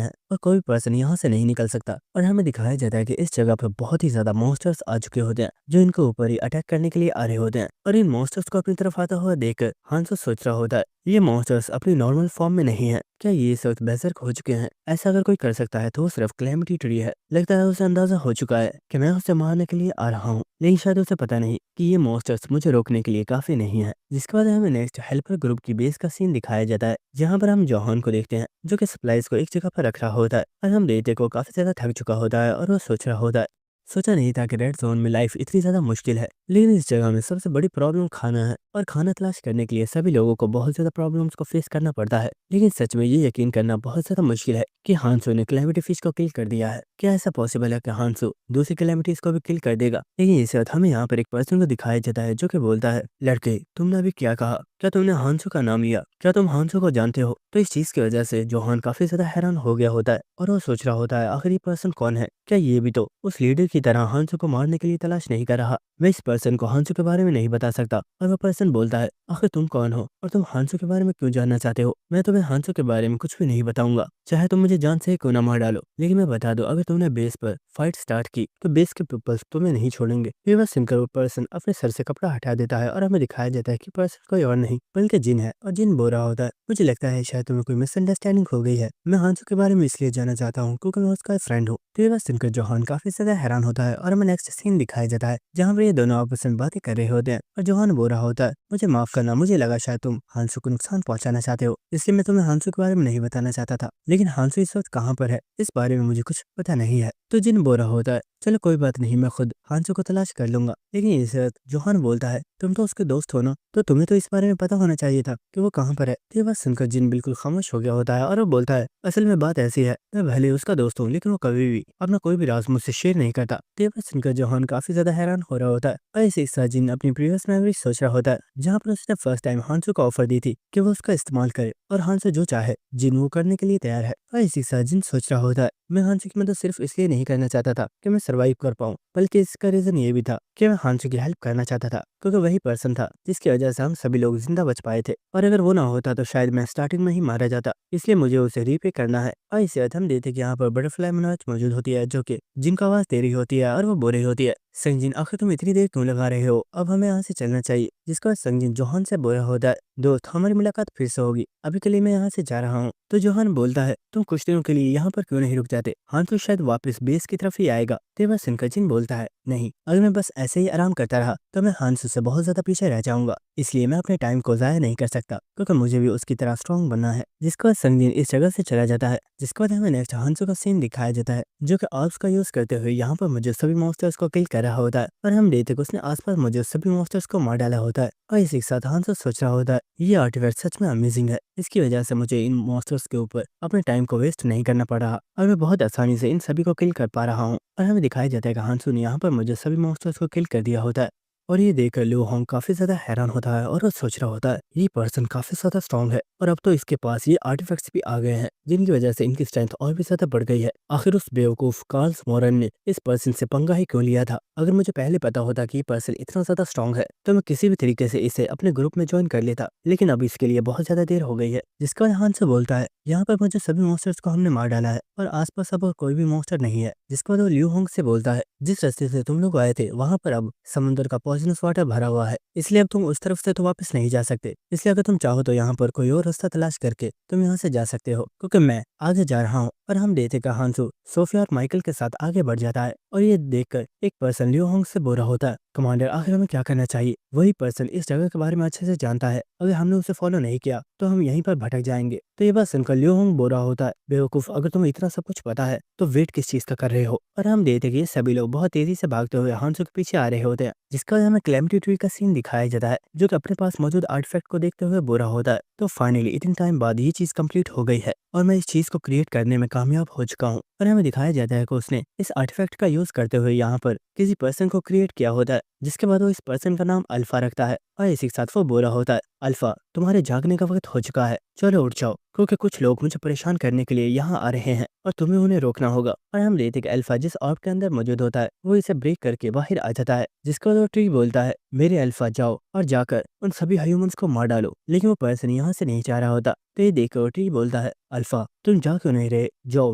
हैं और कोई पर्सन यहाँ से नहीं निकल सकता। और हमें दिखाया जाता है कि इस जगह पर बहुत ही ज्यादा मॉन्स्टर्स आ चुके होते हैं, जो इनको ऊपर ही अटैक करने के लिए आ रहे होते हैं। और इन मॉन्स्टर्स को अपनी तरफ आता हुआ देखकर हांसो सोच रहा होता है, ये मॉन्स्टर्स अपनी नॉर्मल फॉर्म में नहीं है। क्या ये इस वक्त बेसर्क हो चुके हैं? ऐसा अगर कोई कर सकता है तो वो सिर्फ कैलेमिटी ट्री है। लगता है उसे अंदाजा हो चुका है कि मैं उसे मारने के लिए आ रहा हूँ, लेकिन शायद उसे पता नहीं कि ये मॉन्स्टर्स मुझे रोकने के लिए काफी नहीं है। जिसके बाद हमें नेक्स्ट हेल्पर ग्रुप की बेस का सीन दिखाया जाता है, जहाँ पर हम जोहान को देखते हैं जो कि सप्लाईज को एक जगह पर रख रहा होता है। और हम देखते को काफी ज्यादा थक चुका होता है और वो सोच रहा होता है, सोचा नहीं था कि रेड जोन में लाइफ इतनी ज्यादा मुश्किल है, लेकिन इस जगह में सबसे बड़ी प्रॉब्लम खाना है। और खाना तलाश करने के लिए सभी लोगों को बहुत ज्यादा प्रॉब्लम्स को फेस करना पड़ता है। लेकिन सच में ये यकीन करना बहुत ज्यादा मुश्किल है कि हांसो ने कैलेमिटी फिश को किल कर दिया है। क्या ऐसा पॉसिबल है कि हांसो दूसरी कैलेमिटीज को भी किल कर देगा? लेकिन इस वक्त हमें यहाँ पर एक पर्सन को दिखाया जाता है जो कि बोलता है, लड़के तुमने अभी क्या कहा? क्या तुमने हांसो का नाम लिया? क्या तुम हांसो को जानते हो? तो इस चीज की वजह से जोहान काफी ज्यादा हैरान हो गया होता है और वो सोच रहा होता है, आखिर ये पर्सन कौन है? क्या ये भी तो उस लीडर की तरह हांसो को मारने के लिए तलाश नहीं कर रहा? मैं इस पर्सन को हांसो के बारे में नहीं बता सकता। और वह पर्सन बोलता है, आखिर तुम कौन हो और तुम हांसो के बारे में क्यों जानना चाहते हो? मैं तुम्हें हांसो के बारे में कुछ भी नहीं बताऊंगा, चाहे तुम मुझे जान से क्यों ना मार डालो। लेकिन मैं बता दो, अगर तुमने बेस पर फाइट स्टार्ट की तो बेस के पीपल्स तुम्हें नहीं छोड़ेंगे। ये बस सुनकर वो पर्सन अपने सर से कपड़ा हटा देता है और हमें दिखाया जाता है कि पर्सन कोई और नहीं बल्कि जिन है। और जिन बोल रहा होता है, मुझे लगता है शायद तुम्हें कोई मिसअंडरस्टैंडिंग हो गई है। मैं हांसो के बारे में इसलिए जानना चाहता हूँ क्योंकि मैं उसका फ्रेंड हूँ। तो ये बस सुनकर जोहान काफी ज्यादा हैरान होता है और हमें नेक्स्ट सीन दिखाया जाता है जहाँ पर ये दोनों आपस में बातें कर रहे होते हैं। और जोहान बोल रहा होता है, मुझे माफ करना, मुझे लगा शायद तुम हांसो को नुकसान पहुंचाना चाहते हो, इसलिए मैं तुम्हें हांसो के बारे में नहीं बताना चाहता था। लेकिन हांसो इस वक्त कहाँ पर है इस बारे में मुझे कुछ पता नहीं है। तो जिन बोल रहा होता है, चलो कोई बात नहीं, मैं खुद हांसो को तलाश कर लूंगा। लेकिन इस वक्त जोहान बोलता है, तुम तो उसके दोस्त हो ना, तो तुम्हें तो इस बारे में पता होना चाहिए था कि वो कहाँ पर है। तो ये बात सुनकर जिन बिल्कुल खामोश हो गया होता है और वो बोलता है, असल में बात ऐसी है, मैं भले उसका दोस्त हूँ लेकिन वो कभी भी अपना कोई भी राज मुझसे शेयर नहीं करता। तो ये बात सुनकर जोहान काफी ज्यादा हैरान हो रहा होता है। और इसी के साथ जिन अपनी प्रीवियस मेमोरी सोच रहा होता है, जहाँ पर उसने फर्स्ट टाइम हांसो को ऑफर दी थी कि वो उसका इस्तेमाल करे और हांसो जो चाहे जिन वो करने के लिए तैयार है। और इसी के साथ जिन सोच रहा होता है, मैं हांसो की मदद सिर्फ इसलिए नहीं करना चाहता था कि मैं सर्वाइव कर पाऊँ, बल्कि इसका रीजन ये भी था कि मैं हांसो की हेल्प करना चाहता था, क्योंकि वही पर्सन था जिसकी वजह से हम सभी लोग जिंदा बच पाए थे। और अगर वो ना होता तो शायद मैं स्टार्टिंग में ही मारा जाता, इसलिए मुझे उसे रीपे करना है। और इसी बात हम देखते कि यहाँ पर बटरफ्लाई मनोज मौजूद होती है, जो कि जिनका आवाज दे रही होती है और वो बोल रही होती है, संजीन आखिर तुम इतनी देर क्यों लगा रहे हो, अब हमें यहाँ से चलना चाहिए। जिसका संजीन जोहान से बोल रहा होता है, दोस्त हमारी मुलाकात फिर से होगी, अभी के लिए मैं यहाँ से जा रहा हूँ। तो जोहान बोलता है, तुम कुछ दिनों के लिए यहाँ पर क्यों नहीं रुक जाते, हाँ तो शायद वापस बेस की तरफ ही आएगा। तो बस जिन बोलता है, नहीं, अगर मैं बस ऐसे ही आराम करता रहा तो मैं हांसो से बहुत ज्यादा पीछे रह जाऊंगा, इसलिए मैं अपने टाइम को जाया नहीं कर सकता, क्योंकि मुझे भी उसकी तरह स्ट्रॉन्ग बनना है। जिसके बाद संगीन इस जगह से चला जाता है। जिसके बाद हमें नेक्स्ट हांसो का सीन दिखाया जाता है, जो कि आर्ब्स का यूज करते हुए यहाँ पर मुझे सभी मॉन्स्टर्स को किल कर रहा होता है और हम देखते हैं कि उसने आसपास मौजूद सभी मॉन्स्टर्स को मार डाला होता है। और इसी के साथ हांसो सोच रहा होता है ये आर्टिफैक्ट सच में अमेजिंग है, इसकी वजह से मुझे इन मॉन्स्टर्स के ऊपर अपने टाइम को वेस्ट नहीं करना पड़ रहा और मैं बहुत आसानी से इन सभी को किल कर पा रहा हूँ। और हमें दिखाया जाता है कि हांसो ने यहाँ पर मुझे सभी मॉन्स्टर्स को किल कर दिया होता है। और ये देखकर लियो होंग काफी ज्यादा हैरान होता है और वो सोच रहा होता है ये पर्सन काफी ज्यादा स्ट्रांग है और अब तो इसके पास ये आर्टिफैक्ट्स भी आ गए हैं जिनकी वजह से इनकी स्ट्रेंथ और भी ज्यादा बढ़ गई है। आखिर उस बेवकूफ कार्ल मोरन ने इस पर्सन से पंगा ही क्यों लिया था? अगर मुझे पहले पता होता कि ये पर्सन इतना ज्यादा स्ट्रांग है तो मैं किसी भी तरीके से इसे अपने ग्रुप में ज्वाइन कर लेता, लेकिन अब इसके लिए बहुत ज्यादा देर हो गई है। जिसका बाद हान से बोलता है यहाँ पर मुझे सभी मॉन्स्टर्स को हमने मार डाला है और आसपास अब और कोई भी मॉन्स्टर नहीं है। जिसके बाद वो लियो होंग से बोलता है जिस रास्ते से तुम लोग आए थे वहां पर अब समुद्र का पॉइजनस वाटर भरा हुआ है, इसलिए अब तुम उस तरफ से तो वापस नहीं जा सकते। इसलिए अगर तुम चाहो तो यहाँ पर कोई और रास्ता तलाश करके तुम यहाँ से जा सकते हो, क्योंकि मैं आगे जा रहा हूँ। और हम देखते का हांसो सोफिया और माइकल के साथ आगे बढ़ जाता है और ये देखकर एक पर्सन लियो होंग से बोल रहा होता है कमांडर आखिर हमें क्या करना चाहिए? वही पर्सन इस जगह के बारे में अच्छे से जानता है, अगर हमने उसे फॉलो नहीं किया तो हम यहीं पर भटक जाएंगे। तो ये बात सुनकर लियो होंग बोल रहा होता है बेवकूफ, अगर तुम्हें इतना सब कुछ पता है तो वेट किस चीज का कर रहे हो? और हम देखते कि ये सभी लोग बहुत तेजी से भागते हुए हांसो के पीछे आ रहे होते हैं। जिसका वजह हमें कैलेमिटी ट्री का सीन दिखाया जाता है जो कि अपने पास मौजूद आर्टिफैक्ट को देखते हुए बोल रहा होता है। तो फाइनली इतने टाइम बाद ये चीज कंप्लीट हो गई है और मैं इस चीज को क्रिएट करने में कामयाब हो चुका हूँ। और हमें दिखाया जाता है कि उसने इस आर्टिफैक्ट का यूज करते हुए यहाँ पर किसी पर्सन को क्रिएट किया होता है, जिसके बाद वो इस पर्सन का नाम अल्फा रखता है और इसी के साथ वो बोला होता है अल्फा तुम्हारे जागने का वक्त हो चुका है, चलो उठ जाओ, क्योंकि कुछ लोग मुझे परेशान करने के लिए यहाँ आ रहे हैं और तुम्हें उन्हें रोकना होगा। और हम देखते कि अल्फा जिस ऑर्ब के अंदर मौजूद होता है वो इसे ब्रेक करके बाहर आ जाता है। जिसका वो ट्री बोलता है मेरे अल्फा जाओ और जाकर उन सभी ह्यूमंस को मार डालो, लेकिन वो पर्सन यहाँ से नहीं चाह रहा होता। तो ये देखकर वो ट्री बोलता है अल्फा तुम जा क्यों नहीं रहे, जाओ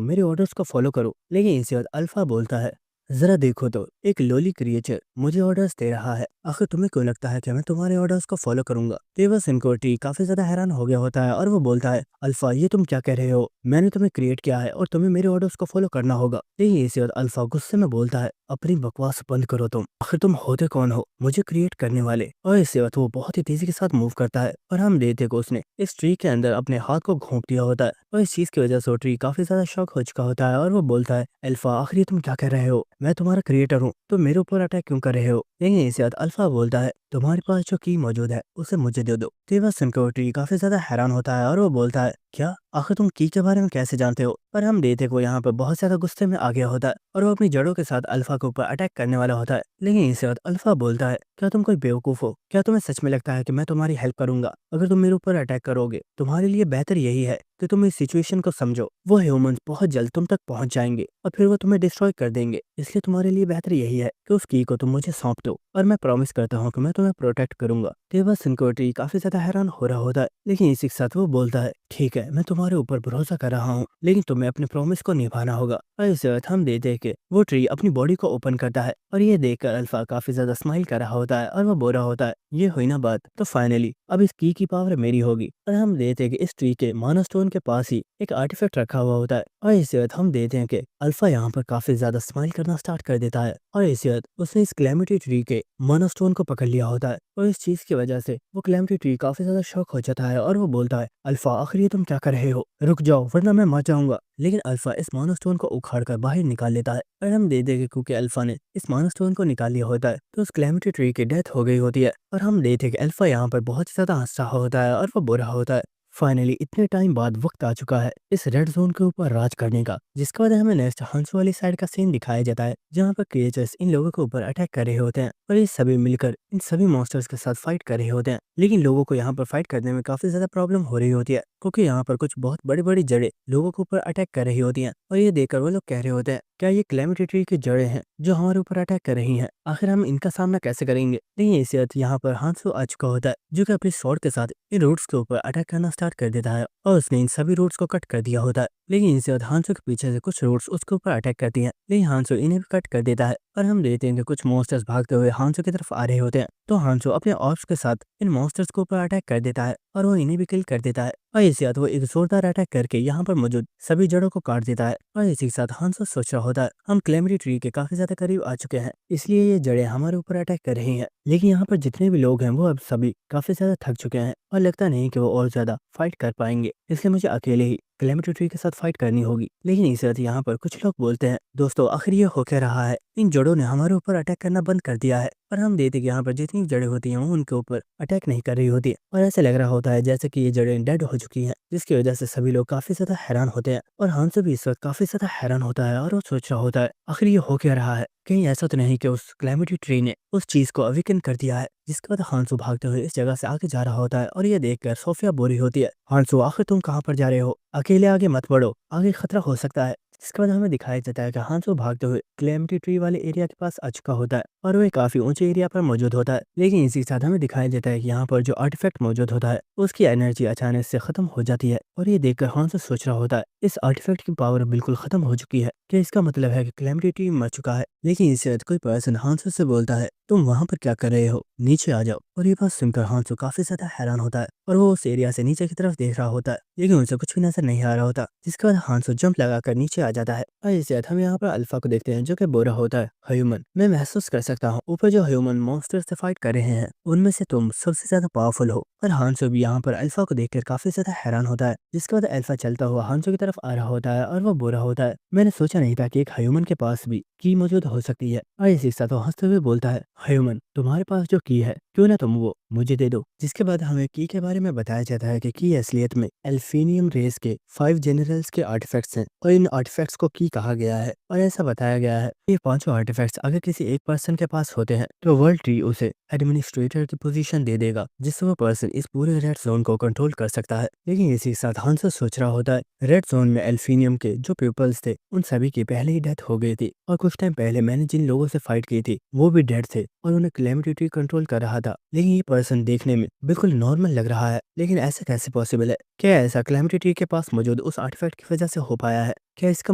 मेरे ऑर्डर्स को फॉलो करो। लेकिन इसके बाद अल्फा बोलता है जरा देखो तो एक लोली क्रिएचर मुझे ऑर्डर्स दे रहा है, आखिर तुम्हें क्यों लगता है कि मैं तुम्हारे ऑर्डर्स को फॉलो करूंगा? तेवा सिंकोटी काफी ज्यादा हैरान हो गया होता है और वो बोलता है अल्फा ये तुम क्या कह रहे हो, मैंने तुम्हें क्रिएट किया है और तुम्हें मेरे ऑर्डर्स को फॉलो करना होगा। लेकिन इसी वक्त अल्फा गुस्से में बोलता है अपनी बकवास बंद करो तुम, आखिर तुम होते कौन हो मुझे क्रिएट करने वाले? और इसी वक्त वो बहुत ही तेजी के साथ मूव करता है और हम देखते को उसने इस ट्री के अंदर अपने हाथ को घोंप दिया होता है और इस चीज की वजह से वो ट्री काफी ज्यादा शॉक हो चुका होता है और वो बोलता है अल्फा आखिर तुम क्या कर रहे हो, मैं तुम्हारा क्रिएटर हूँ तो मेरे ऊपर अटैक क्यों कर रहे हो? लेकिन इसी बात अल्फा बोलता है तुम्हारे पास जो की मौजूद है उसे मुझे दे दो। तेवा सुनकर ट्री काफी ज्यादा हैरान होता है और वो बोलता है क्या आखिर तुम की के बारे में कैसे जानते हो? पर हम देखते को यहाँ पर बहुत ज्यादा गुस्से में आ गया होता है और वो अपनी जड़ों के साथ अल्फा के ऊपर अटैक करने वाला होता है। लेकिन इसी बात अल्फा बोलता है क्या तुम कोई बेवकूफ हो? क्या तुम्हें सच में लगता है कि मैं तुम्हारी हेल्प करूंगा? अगर तुम मेरे ऊपर अटैक करोगे तुम्हारे लिए बेहतर यही है कि तुम इस सिचुएशन को समझो, वो ह्यूमंस बहुत जल्द तुम तक पहुंच जाएंगे और फिर वो तुम्हें डिस्ट्रॉय कर देंगे, इसलिए तुम्हारे लिए बेहतर यही है कि उस की को तुम मुझे सौंप दो और मैं प्रॉमिस करता हूँ कि मैं तुम्हें प्रोटेक्ट करूंगा। तेवा सिंकोटी काफी ज्यादा हैरान हो रहा होता है, लेकिन इसी के साथ वो बोलता है ठीक है मैं तुम्हारे ऊपर भरोसा कर रहा हूँ, लेकिन तुम्हें अपने प्रॉमिस को निभाना होगा। और इस वक्त हम देख के वो ट्री अपनी बॉडी को ओपन करता है और ये देखकर अल्फा काफी ज्यादा स्माइल कर रहा होता है और वो बोल रहा होता है ये हुई ना बात, तो फाइनली अब इस की पावर मेरी होगी। और हम देखते हैं कि इस ट्री के माना स्टोन के पास ही एक आर्टिफैक्ट रखा हुआ होता है और इसी वक्त हम देखते हैं कि अल्फा यहाँ पर काफी ज्यादा स्माइल करना स्टार्ट कर देता है और इसी वक्त उसने इस कैलेमिटी ट्री के माना स्टोन को पकड़ लिया होता है और इस चीज की वजह से वो कैलेमिटी ट्री काफी ज्यादा शॉक हो जाता है और वो बोलता है अल्फा आखिर ये तुम क्या कर रहे हो, रुक जाओ वरना मैं मर जाऊंगा। लेकिन अल्फा इस माना स्टोन को उखाड़ कर बाहर निकाल लेता है और हम देख देंगे क्योंकि अल्फा ने इस माना स्टोन को निकाल लिया होता है तो उस कैलेमिटी ट्री की डेथ हो गई होती है। और हम देखते हैं कि अल्फा यहाँ पर बहुत ज्यादा हंस रहा होता है और वो बुरा होता है। फाइनली इतने टाइम बाद वक्त आ चुका है इस रेड जोन के ऊपर राज करने का, जिसके बाद हमें नेक्स्ट हंसो वाली साइड का सीन दिखाया जाता है जहाँ पर क्रिएचर्स इन लोगों के ऊपर अटैक कर रहे होते हैं और ये सभी मिलकर इन सभी मॉन्स्टर्स के साथ फाइट कर रहे होते हैं। लेकिन लोगों को यहाँ पर फाइट करने में काफी ज्यादा प्रॉब्लम हो रही होती है क्योंकि यहाँ पर कुछ बहुत बड़ी बड़ी जड़ें लोगों के ऊपर अटैक कर रही होती हैं और ये देखकर वो लोग कह रहे होते हैं क्या ये कैलेमिटी ट्री की जड़ें हैं जो हमारे ऊपर अटैक कर रही हैं, आखिर हम इनका सामना कैसे करेंगे? लेकिन इसी वक्त यहाँ पर हांसो आ चुका होता है जो कि अपने स्वॉर्ड के साथ इन रूट्स के ऊपर अटैक करना स्टार्ट कर देता है और उसने इन सभी रूट्स को कट कर दिया होता है। लेकिन इसी वक्त हांसो के पीछे से कुछ रूट्स उसके ऊपर अटैक करती हैं, लेकिन हांसो इन्हें भी कट कर देता है और हम देखते हैं कि कुछ मॉन्स्टर्स भागते हुए हांसो की तरफ आ रहे होते हैं। तो हांसो अपने ऑर्ब्स के साथ इन मॉन्स्टर्स के ऊपर अटैक कर देता है और वो इन्हें भी किल कर देता है और इसी वक्त वो एक जोरदार अटैक करके यहाँ पर मौजूद सभी जड़ों को काट देता है। और इसी के साथ हांसो सोच रहा होता है हम कैलेमिटी ट्री के काफी ज्यादा करीब आ चुके हैं, इसलिए ये जड़ें हमारे ऊपर अटैक कर रही हैं। लेकिन यहाँ पर जितने भी लोग हैं वो अब सभी काफी ज्यादा थक चुके हैं और लगता नहीं कि वो और ज्यादा फाइट कर पाएंगे, इसलिए मुझे अकेले ही कैलेमिटी ट्री के साथ फाइट करनी होगी। लेकिन इस वक्त यहाँ पर कुछ लोग बोलते हैं, दोस्तों आखिर ये हो क्या रहा है, इन जड़ों ने हमारे ऊपर अटैक करना बंद कर दिया है। और हम देखते कि यहाँ पर जितनी जड़ें होती हैं वो उनके ऊपर अटैक नहीं कर रही होती है, और ऐसे लग रहा होता है जैसे कि ये जड़ें डेड हो चुकी हैं, जिसकी वजह से सभी लोग काफी ज्यादा हैरान होते हैं। और हांसो भी इस वक्त काफी ज्यादा हैरान होता है और वो सोच रहा होता है आखिर ये हो क्या रहा है, कहीं ऐसा तो नहीं कि उस कैलेमिटी ट्री ने उस चीज को अवेकन कर दिया है। जिसके बाद हांसो भागते हुए इस जगह से आगे जा रहा होता है और ये देखकर सोफिया बोरी होती है, हांसो आखिर तुम कहाँ पर जा रहे हो, अकेले आगे मत बढ़ो, आगे खतरा हो सकता है। इसके बाद हमें दिखाया जाता है कि हांसो भागते हुए कैलेमिटी ट्री वाले एरिया के पास आ चुका होता है और वह काफी ऊंचे एरिया पर मौजूद होता है। लेकिन इसी के साथ हमें दिखाया जाता है कि यहाँ पर जो आर्टिफैक्ट मौजूद होता है उसकी एनर्जी अचानक से खत्म हो जाती है, और ये देखकर हांसो सोच रहा होता है इस आर्टिफैक्ट की पावर बिल्कुल खत्म हो चुकी है, क्या इसका मतलब है कि कैलेमिटी ट्री मर चुका है। लेकिन इसके बाद कोई पर्सन हांसो से बोलता है, तुम वहां पर क्या कर रहे हो, नीचे आ जाओ। और ये बात सुनकर हांसो काफी ज्यादा हैरान होता है और वो उस एरिया से नीचे की तरफ देख रहा होता है, लेकिन उसे कुछ भी नजर नहीं आ रहा होता। जिसके बाद हांसो जंप लगाकर नीचे आ जाता है। और इसके बाद हम यहाँ पर अल्फा को देखते हैं जो कि बोल रहा होता है, ह्यूमन मैं महसूस कर सकता हूँ ऊपर जो ह्यूमन मॉन्स्टर से फाइट कर रहे हैं उनमें से तुम सबसे ज्यादा पावरफुल हो। और हांसो भी यहाँ पर अल्फा को देखकर काफी ज्यादा हैरान होता है। जिसके बाद अल्फा चलता हुआ हांसो की तरफ आ रहा होता है और वो बोल रहा होता है, मैंने सोचा नहीं था कि एक ह्यूमन के पास भी की मौजूद हो सकती है। और इसी के साथ वो हंसते हुए बोलता है, ह्यूमन तुम्हारे पास जो की है क्यों ना तुम वो मुझे दे दो। जिसके बाद हमें की के बारे में बताया जाता है कि की असलियत में एल्फीनियम रेस के 5 जनरल्स के आर्टिफैक्ट्स हैं और इन आर्टिफैक्ट्स को की कहा गया है। और ऐसा बताया गया है ये पांचों आर्टिफैक्ट्स अगर किसी एक पर्सन के पास होते हैं तो वर्ल्ड ट्री उसे एडमिनिस्ट्रेटर की पोजीशन दे देगा, जिससे वो पर्सन इस पूरे रेड जोन को कंट्रोल कर सकता है। लेकिन इसी के साथ हांसो सोच रहा होता है रेड जोन में एल्फीनियम के जो पीपल्स थे उन सभी की पहले ही डेथ हो गई थी, और कुछ टाइम पहले मैंने जिन लोगों से फाइट की थी वो भी डेड थे और उन्हें कैलेमिटी ट्री कंट्रोल कर रहा था। लेकिन ये पर्सन देखने में बिल्कुल नॉर्मल लग रहा है, लेकिन ऐसा कैसे पॉसिबल है, क्या ऐसा कैलेमिटी ट्री के पास मौजूद उस आर्टिफैक्ट की वजह से हो पाया है, क्या इसका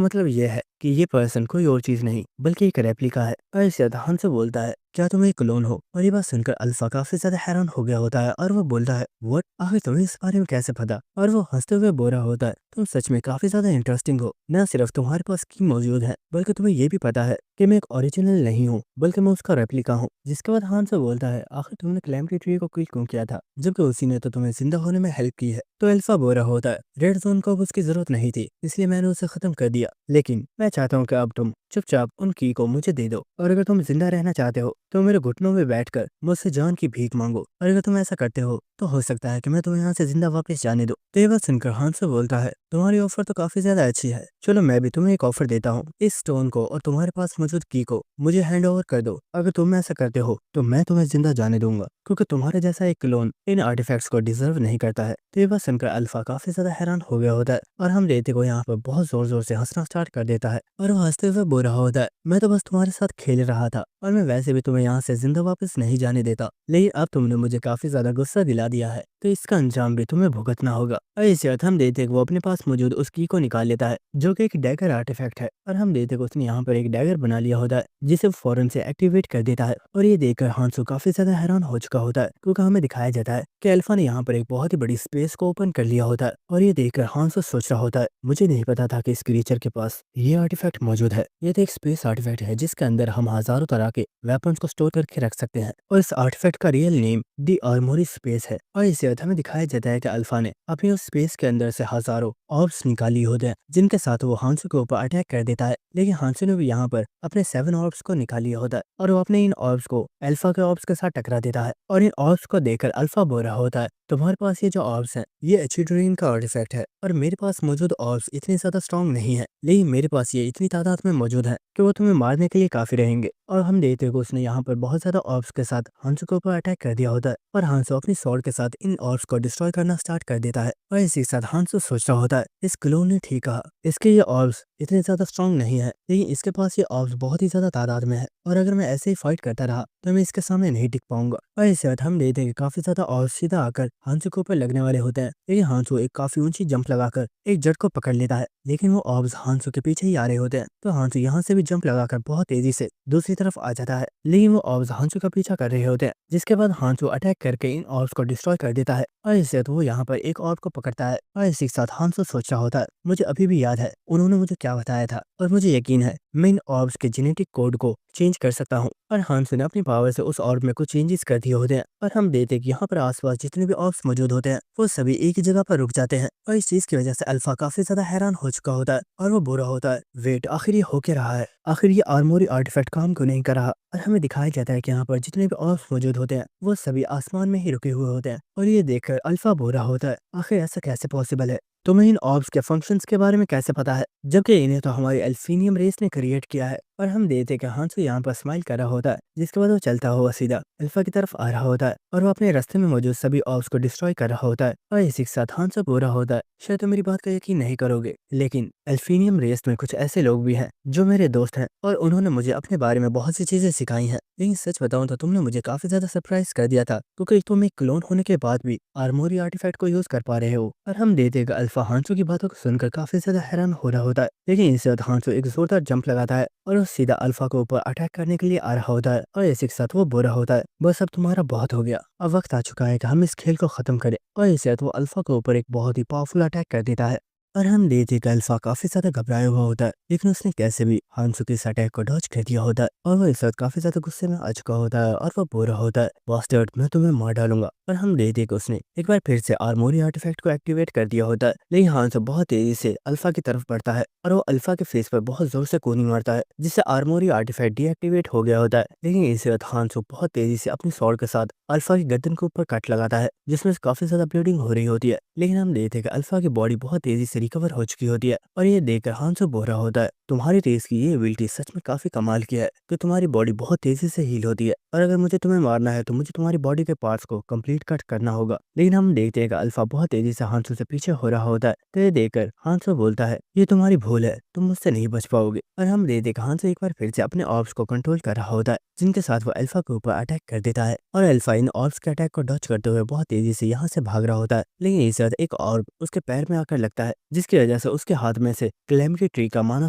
मतलब यह है कि ये पर्सन कोई और चीज नहीं बल्कि एक रेप्लिका है। और इससे हांसो बोलता है, क्या तुम एक क्लोन हो। और ये बात सुनकर अल्फा काफी ज्यादा हैरान हो गया होता है और वो बोलता है, व्हाट, आखिर तुम्हें इस बारे में कैसे पता। और वो हंसते हुए बोल रहा होता है, तुम सच में काफी ज्यादा इंटरेस्टिंग हो, न सिर्फ तुम्हारे पास की मौजूद है बल्कि तुम्हें ये भी पता है कि मैं एक ओरिजिनल नहीं हूँ बल्कि मैं उसका रेप्लिका हूँ। जिसके बाद हांसो बोलता है, आखिर तुमने कैलेमिटी ट्री को किल क्यों किया था जबकि उसी ने तो तुम्हें जिंदा होने में हेल्प की है। तो अल्फा बोल रहा होता है, रेड जोन को अब उसकी जरूरत नहीं थी इसलिए मैंने उसे खत्म कर दिया, लेकिन मैं चाहता हूँ कि अब तुम चुपचाप उन की को मुझे दे दो, और अगर तुम जिंदा रहना चाहते हो तो मेरे घुटनों में बैठकर मुझसे जान की भीख मांगो, और अगर तुम ऐसा करते हो तो हो सकता है कि मैं तुम्हें यहाँ से जिंदा वापस जाने दूं। तो ये बात सुनकर हांसो बोलता है, तुम्हारी ऑफर तो काफी ज्यादा अच्छी है, चलो मैं भी तुम्हें एक ऑफर देता हूँ, इस स्टोन को और तुम्हारे पास मौजूद की को मुझे हैंड ओवर कर दो। अगर तुम ऐसा करते हो तो मैं तुम्हें जिंदा जाने दूंगा, क्योंकि तुम्हारे जैसा एक क्लोन इन आर्टिफैक्ट्स को डिजर्व नहीं करता है। तो ये बात सुनकर अल्फा काफी ज्यादा हैरान हो गया होता है और हम रेते को यहाँ पर बहुत जोर जोर से हंसना स्टार्ट कर देता है और वो हंसते हुए बोल रहा होता है, मैं तो बस तुम्हारे साथ खेल रहा था और मैं वैसे भी तुम्हें यहाँ से जिंदा वापस नहीं जाने देता, लेकिन अब तुमने मुझे काफी ज्यादा गुस्सा दिला दिया है तो इसका अंजाम भी तुम्हें भुगतना होगा। और इस बात हम देखते वो अपने पास मौजूद उस की को निकाल लेता है जो कि एक डैगर आर्टिफैक्ट है, और हम देखते उसने यहाँ पर एक डैगर बना लिया होता है जिसे फौरन से एक्टिवेट कर देता है। और ये देखकर हांसो काफी ज्यादा हैरान हो चुका होता है क्योंकि हमें दिखाया जाता है कि अल्फा ने यहाँ पर एक बहुत ही बड़ी स्पेस को ओपन कर लिया होता है। और ये देखकर हांसो सोच रहा होता है, मुझे नहीं पता था कि इस क्रिएचर के पास ये आर्टिफैक्ट मौजूद है। ये तो एक स्पेस आर्टिफैक्ट है जिसके अंदर हम हजारों तरह के वेपन्स को स्टोर करके रख सकते हैं, और इस आर्टिफैक्ट का real name the Armori space है। और इस बात हमें दिखाया जाता है कि अल्फा ने अपनी उस स्पेस के अंदर से हजारों ऑर्ब्स निकाली होते हैं जिनके साथ वो हांसो के ऊपर अटैक कर देता है। लेकिन हांसो ने भी यहाँ पर अपने 7 ऑर्ब्स को निकाल लिया होता है और वो अपने इन ऑर्ब्स को अल्फा के ऑर्ब्स के साथ टकरा देता है। और इन ऑर्ब्स को देखकर अल्फा बोल रहा होता है, तुम्हारे पास ये जो ऑर्ब्स हैं ये एचिड्रीन का आर्टिफैक्ट है और मेरे पास मौजूद ऑर्ब्स इतने ज्यादा स्ट्रॉन्ग नहीं है, लेकिन मेरे पास ये इतनी तादाद में मौजूद है कि वो तुम्हें मारने के लिए काफी रहेंगे। और हम देखते हैं कि उसने यहाँ पर बहुत ज्यादा ऑर्ब्स के साथ हांसो के ऊपर अटैक कर दिया होता है और हांसो अपनी स्वॉर्ड के साथ इन ऑर्ब्स को डिस्ट्रॉय करना स्टार्ट कर देता है। और इसी के साथ हांसो सोच रहा होता है, इस क्लोन ने ठीक कहा, इसके ये ऑर्ब्स इतने ज्यादा स्ट्रॉन्ग नहीं है, लेकिन इसके पास ये ऑर्ब्स बहुत ही ज्यादा तादाद में है और अगर मैं ऐसे ही फाइट करता रहा तो मैं इसके सामने नहीं टिक पाऊंगा। और इस बात हम देखते हैं कि काफी ज्यादा ऑर्ब्स सीधा आकर हांसो के ऊपर लगने वाले होते हैं, लेकिन हांसो एक काफी ऊंची जंप लगाकर एक जट को पकड़ लेता है, लेकिन वो ऑर्ब्स हांसो के पीछे ही आ रहे होते हैं। तो हांसो यहाँ से भी जंप लगाकर बहुत तेजी से दूसरी तरफ आ जाता है, लेकिन वो ऑर्ब्स हांसो का पीछा कर रहे होते हैं। जिसके बाद हांसो अटैक करके इन ऑर्ब्स को डिस्ट्रॉय कर देता है और इससे वो यहाँ पर एक ऑर्ब को पकड़ता है। और इसी के साथ हांसो सोच रहा होता है, मुझे अभी भी याद है उन्होंने मुझे क्या बताया था और मुझे यकीन है मैं इन ऑर्ब्स के जेनेटिक कोड को चेंज कर सकता हूँ। और हांसो ने अपनी पावर से उस ऑर्ब में कुछ चेंजेस कर दिए होते हैं और हम देखते हैं कि यहाँ पर आसपास जितने भी ऑर्ब्स मौजूद होते हैं वो सभी एक ही जगह पर रुक जाते हैं। और इस चीज की वजह से अल्फा काफी ज्यादा हैरान हो चुका होता है और वो बुरा होता है। वेट, आखिर ये हो क्या रहा है? आखिर ये आर्मोरी आर्टिफैक्ट काम क्यों नहीं कर रहा? और हमें दिखाया जाता है कि यहाँ पर जितने भी ऑर्ब्स मौजूद होते हैं वो सभी आसमान में ही रुके हुए होते हैं। और ये देखकर अल्फा बुरा होता है, आखिर ऐसा कैसे पॉसिबल है? तुम्हें इन ऑर्ब्स के फंक्शंस के बारे में कैसे पता है, जबकि इन्हें तो हमारी एल्फीनियम रेस ने क्रिएट किया है? और हम देखते हैं कि हांसो यहाँ पर स्माइल कर रहा होता है, जिसके बाद वो चलता हुआ सीधा अल्फा की तरफ आ रहा होता है और वो अपने रास्ते में मौजूद सभी ऑर्ब्स को डिस्ट्रॉय कर रहा होता है। और इसी के साथ हांसो पूरा होता है। शायद तुम मेरी बात का यकीन नहीं करोगे, लेकिन एल्फीनियम रेस में कुछ ऐसे लोग भी हैं जो मेरे दोस्त हैं और उन्होंने मुझे अपने बारे में बहुत सी चीजें सिखाई हैं। लेकिन सच बताऊं तो तुमने मुझे काफी ज्यादा सरप्राइज कर दिया था, क्योंकि तुम एक क्लोन होने के बाद भी आर्मोरी आर्टिफैक्ट को यूज कर पा रहे हो। और हम देखते हैं अल्फा हांसो की बातों को सुनकर काफी ज्यादा हैरान हो रहा होता है, लेकिन इसके बाद हांसो एक जोरदार जंप लगाता है और वो सीधा अल्फा को ऊपर अटैक करने के लिए आ रहा होता है। और इसी के साथ वो बुरा होता है, बस अब तुम्हारा बहुत हो गया, अब वक्त आ चुका है कि हम इस खेल को खत्म करें। और इसके बाद वो अल्फा के ऊपर एक बहुत ही पावरफुल अटैक कर देता है। और हम देखते कि अल्फा काफी ज्यादा घबराया हुआ होता है, लेकिन उसने कैसे भी हांसो के इस अटैक को डॉज कर दिया होता है और वो इस वक्त काफी ज्यादा गुस्से में आ चुका होता है और वो बुरा होता है, बास्टर्ड, मैं तुम्हें मार डालूंगा। और हम देखते कि उसने एक बार फिर से आर्मोरी आर्टिफैक्ट को एक्टिवेट कर दिया होता है, लेकिन हांसो बहुत तेजी से अल्फा की तरफ बढ़ता है और वो अल्फा के फेस पर बहुत जोर से कूनी मारता है, जिससे आर्मोरी आर्टिफैक्ट डीएक्टिवेट हो गया होता है। लेकिन इसी वक्त हांसो बहुत तेजी से अपनी स्वॉर्ड के साथ अल्फा की गर्दन के ऊपर कट लगाता है, जिसमें से काफी ज्यादा ब्लीडिंग हो रही होती है। लेकिन हम देखते हैं कि अल्फा की बॉडी बहुत तेजी से रिकवर हो चुकी होती है और ये देखकर हांसो बोल होता है, तुम्हारी तेज की ये एबिलिटी सच में काफी कमाल की है कि तुम्हारी बॉडी बहुत तेजी से हील होती है, और अगर मुझे तुम्हें मारना है तो मुझे तुम्हारी बॉडी के पार्ट्स को कंप्लीट कट करना होगा। लेकिन हम देखते हैं कि अल्फा बहुत तेजी से हांसो से पीछे हो रहा होता है, तो ये देखकर हांसो बोलता है, ये तुम्हारी भूल है, तुम मुझसे नहीं बच पाओगे। और हम देखते हैं कि हांसो एक बार फिर से अपने ऑर्ब्स को कंट्रोल कर रहा होता है, जिनके साथ वो अल्फा के ऊपर अटैक कर देता है और अल्फा इन ऑर्ब्स के अटैक को डॉच करते हुए बहुत तेजी से यहाँ से भाग रहा होता है। लेकिन इस वक्त एक ऑर्ब उसके पैर में आकर लगता है, जिसकी वजह से उसके हाथ में से कैलेमिटी ट्री का माना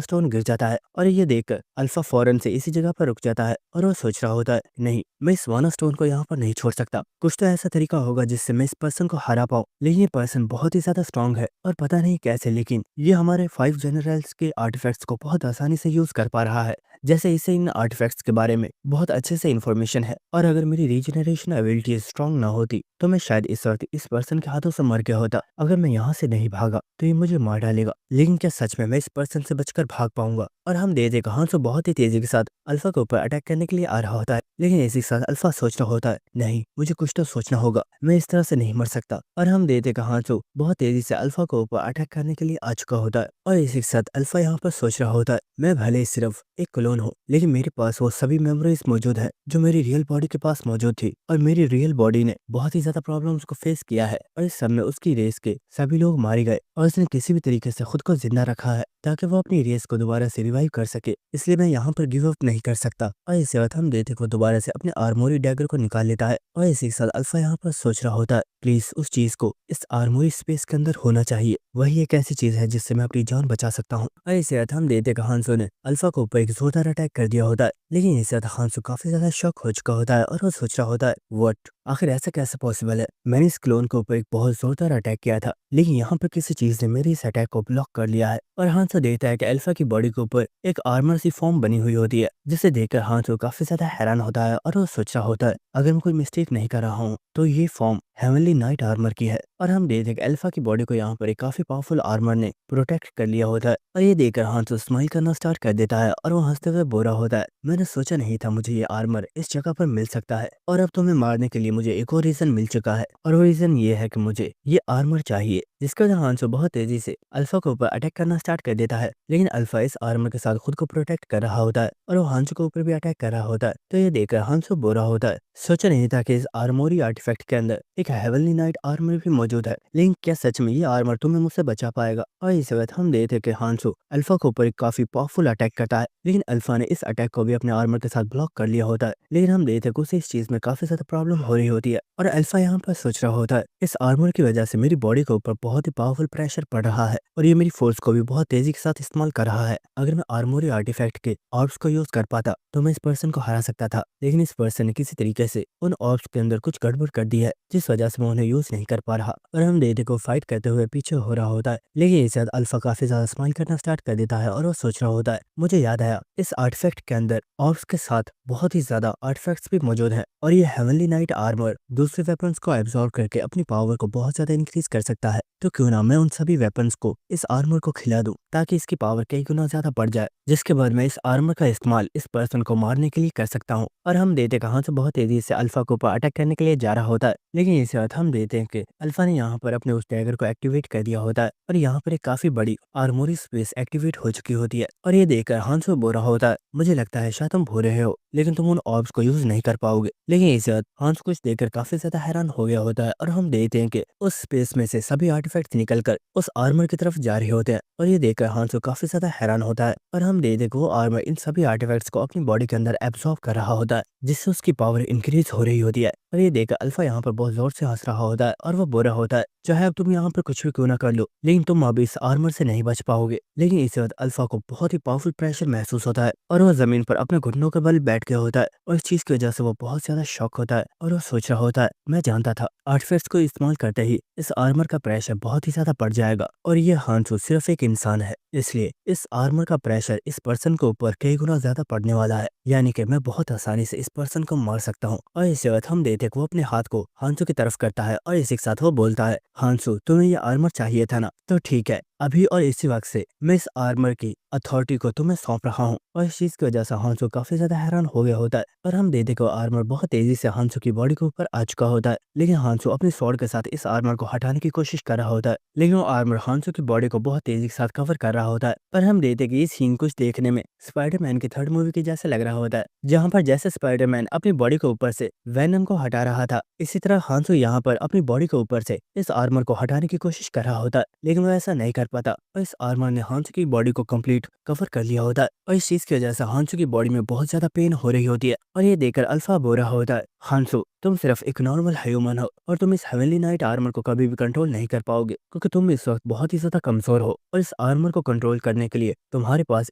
स्टोन गिर जाता है। और ये देखकर अल्फा फौरन से इसी जगह पर रुक जाता है और वो सोच रहा होता है, नहीं, मैं इस माना स्टोन को यहाँ पर नहीं छोड़ सकता, कुछ तो ऐसा तरीका होगा जिससे मैं इस पर्सन को हरा पाऊँ। लेकिन ये पर्सन बहुत ही ज्यादा स्ट्रांग है और पता नहीं कैसे, लेकिन ये हमारे 5 जनरल्स के आर्टिफैक्ट्स को बहुत आसानी से यूज कर पा रहा है। जैसे इसे इन आर्टिफैक्ट्स के बारे में बहुत अच्छे से इन्फॉर्मेशन है, और अगर मेरी रीजनरेशन एबिलिटी स्ट्रांग ना होती तो मैं शायद इस वक्त इस पर्सन के हाथों से मर गया होता। अगर मैं यहाँ से नहीं भागा तो ये मुझे मार डालेगा, लेकिन क्या सच में मैं इस पर्सन से बचकर भाग पाऊंगा? और हम दे देगा हांसो बहुत ही तेजी के साथ अल्फा के ऊपर अटैक करने के लिए आ रहा होता है, लेकिन इसी के साथ अल्फा सोच रहा होता है, नहीं, मुझे कुछ तो सोचना होगा, मैं इस तरह से नहीं मर सकता। और हम दे देगा हांसो बहुत तेजी से अल्फा के ऊपर अटैक करने के लिए आ चुका होता है, और इसी के साथ अल्फा यहाँ पर सोच रहा होता है, मैं भले ही सिर्फ एक क्लोन हूँ, लेकिन मेरे पास वो सभी मेमोरीज मौजूद है जो मेरी रियल बॉडी के पास मौजूद थी, और मेरी रियल बॉडी ने बहुत ही ज्यादा प्रॉब्लम्स को फेस किया है, और इस सब में उसकी रेस के सभी लोग मारे गए, और उसने किसी भी तरीके से खुद को जिंदा रखा है ताकि वो अपनी रेस को दोबारा से रिवाइव कर सके। इसलिए मैं यहाँ पर गिव अप नहीं कर सकता। और इसी वक्त हम देते को दोबारा से अपने आर्मोरी डैगर को निकाल लेता है, और इसी के साथ अल्फा यहाँ पर सोच रहा होता है, प्लीज उस चीज को इस आर्मोरी स्पेस के अंदर होना चाहिए, वही एक ऐसी चीज है जिससे मैं अपनी जान बचा सकता हूँ। और इसी वक्त हम देते हांसो ने अल्फा को ऊपर एक जोरदार अटैक कर दिया होता है, लेकिन इसी वक्त हांसो काफी ज्यादा शॉक हो चुका होता है और वो सोच रहा होता है, व्हाट, आखिर ऐसा कैसे पॉसिबल है? मैंने इस क्लोन के ऊपर एक बहुत जोरदार अटैक किया था, लेकिन यहाँ पर किसी चीज ने मेरे इस अटैक को ब्लॉक कर लिया है। और हांसो देखता है कि अल्फा की बॉडी के ऊपर एक आर्मर सी फॉर्म बनी हुई होती है, जिसे देखकर हांसो काफी ज्यादा हैरान होता है और वो सोच रहा होता है, अगर मैं कोई मिस्टेक नहीं कर रहा हूँ तो ये फॉर्म हेवनली नाइट आर्मर की है। और हम देखते हैं कि अल्फा की बॉडी को यहाँ पर एक काफी पावरफुल आर्मर ने प्रोटेक्ट कर लिया होता है, और ये देखकर हांसो स्माइल करना स्टार्ट कर देता है और वो हंसते हुए बोल रहा होता है, मैंने सोचा नहीं था मुझे ये आर्मर इस जगह पर मिल सकता है, और अब तुम्हें मारने के लिए मुझे एक और रीजन मिल चुका है, और वो रीजन ये है कि मुझे ये आर्मर चाहिए। जिसके वजह हांसो बहुत तेजी से अल्फा के ऊपर अटैक करना स्टार्ट कर देता है, लेकिन अल्फा इस आर्मर के साथ खुद को प्रोटेक्ट कर रहा होता है और वो हांसो के ऊपर भी अटैक कर रहा होता है। तो ये देखकर हांसो बोल रहा होता है, सोचा नहीं था कि इस आर्मोरी आर्टिफैक्ट के अंदर एक हेवनली नाइट आर्मर भी मौजूद है, लेकिन क्या सच में ये आर्मर तुम्हें मुझसे बचा पाएगा? और इस वक्त हम देखते कि हांसो अल्फा के ऊपर एक काफी पावरफुल अटैक करता है, लेकिन अल्फा ने इस अटैक को भी अपने आर्मर के साथ ब्लॉक कर लिया होता है। लेकिन हम देखते कि उसे इस चीज में काफी ज्यादा प्रॉब्लम हो रही होती है, और अल्फा यहाँ पर सोच रहा होता है, इस आर्मर की वजह से मेरी बॉडी के ऊपर बहुत ही पावरफुल प्रेशर पड़ रहा है और ये मेरी फोर्स को भी बहुत तेजी के साथ इस्तेमाल कर रहा है। अगर मैं आर्मोरी आर्टिफैक्ट के ऑर्ब्स को यूज कर पाता तो मैं इस पर्सन को हरा सकता था, लेकिन इस पर्सन ने किसी तरीके से उन ऑर्ब्स के अंदर कुछ गड़बड़ कर दी है, जिस वजह से वो उन्हें यूज नहीं कर पा रहा और हम डेटे को फाइट करते हुए पीछे हो रहा होता है। लेकिन इसके बाद अल्फा काफी ज्यादा स्माइल करना स्टार्ट कर देता है और वो सोच रहा होता है, मुझे याद आया इस आर्टिफैक्ट के अंदर ऑर्ब्स के साथ बहुत ही ज्यादा आर्टिफैक्ट्स भी मौजूद हैं और ये हेवनली नाइट आर्मर दूसरे वेपन्स को एब्जॉर्ब करके अपनी पावर को बहुत ज्यादा इंक्रीज कर सकता है। तो क्यों ना मैं उन सभी वेपन्स को इस आर्मर को खिला दूं ताकि इसकी पावर कई गुना ज्यादा बढ़ जाए, जिसके बाद मैं इस आर्मर का इस्तेमाल इस पर्सन को मारने के लिए कर सकता हूँ। और हम देते कहाँ से बहुत तेजी से अल्फा के ऊपर अटैक करने के लिए जा रहा होता है। लेकिन इसी बात हम देते हैं कि अल्फा ने यहाँ पर अपने उस डैगर को एक्टिवेट कर दिया होता है और यहाँ पर एक काफी बड़ी आर्मोरी स्पेस एक्टिवेट हो चुकी होती है। और ये देखकर हांसो बोल रहा होता है, मुझे लगता है शायद तुम भूल रहे हो लेकिन तुम उन ऑर्ब्स को यूज नहीं कर पाओगे। लेकिन इस बात हांस कुछ देखकर काफी ज्यादा हैरान हो गया होता है और हम देखते हैं कि उस स्पेस में से सभी आर्टिफैक्ट्स निकलकर उस आर्मर की तरफ जा रहे होते हैं। और ये देखकर हांसो काफी ज्यादा हैरान होता है और हम देखते हैं कि वो आर्मर इन सभी आर्टिफैक्ट्स को अपनी बॉडी के अंदर एब्जॉर्ब कर रहा होता है, जिससे उसकी पावर इंक्रीज हो रही होती है। और ये देखकर अल्फा यहाँ पर बहुत जोर से हंस रहा होता है और वो बोल रहा होता है, चाहे अब तुम यहाँ पर कुछ भी क्यों ना कर लो लेकिन तुम अभी इस आर्मर से नहीं बच पाओगे। लेकिन इस वक्त अल्फा को बहुत ही पावरफुल प्रेशर महसूस होता है और वह जमीन पर अपने घुटनों के बल बैठ गया होता है और इस चीज की वजह से वो बहुत ज्यादा शॉक होता है और वो सोच रहा होता है, मैं जानता था आर्टिफैक्ट्स को इस्तेमाल करते ही इस आर्मर का प्रेशर बहुत ही ज्यादा बढ़ जाएगा और ये हांसो सिर्फ एक इंसान है, इसलिए इस आर्मर का प्रेशर इस पर्सन के ऊपर कई गुना ज्यादा पड़ने वाला है, यानी कि मैं बहुत आसानी से इस पर्सन को मार सकता हूँ। और इस वक्त हम देखते वो अपने हाथ को हांसो की तरफ करता है और इसी के साथ वो बोलता है, हांसो तुम्हें ये आर्मर चाहिए था ना, तो ठीक है अभी और इसी वक्त से मैं इस आर्मर की अथॉरिटी को तुम्हें सौंप रहा हूँ। और इस चीज की वजह से हांसो काफी ज्यादा हैरान हो गया होता है और हम देखते को आर्मर बहुत तेजी से हांसो की बॉडी के ऊपर आ चुका होता है। लेकिन हांसो अपने स्वॉर्ड के साथ इस आर्मर को हटाने की कोशिश कर रहा होता है, लेकिन वो आर्मर हांसो की बॉडी को बहुत तेजी के साथ कवर कर रहा होता है। पर हम देखते कि ये सीन कुछ देखने में स्पाइडरमैन की थर्ड मूवी के जैसे लग रहा होता है, जहाँ पर जैसे स्पाइडरमैन अपनी बॉडी के ऊपर से वेनम को हटा रहा था, इसी तरह हांसो यहाँ पर अपनी बॉडी के ऊपर से इस आर्मर को हटाने की कोशिश कर रहा होता है, लेकिन वो ऐसा नहीं कर पाता और इस आर्मर ने हांसो की बॉडी को कंप्लीट कवर कर लिया होता है। और इस चीज की वजह से हांसो की बॉडी में बहुत ज्यादा पेन हो रही होती है और ये देखकर अल्फा बोल रहा होता है, हांसो तुम सिर्फ एक नॉर्मल ह्यूमन हो और तुम इस हेवनली नाइट आर्मर को कभी भी कंट्रोल नहीं कर पाओगे, क्योंकि तुम इस वक्त बहुत ही ज्यादा कमजोर हो और इस आर्मर को कंट्रोल करने के लिए तुम्हारे पास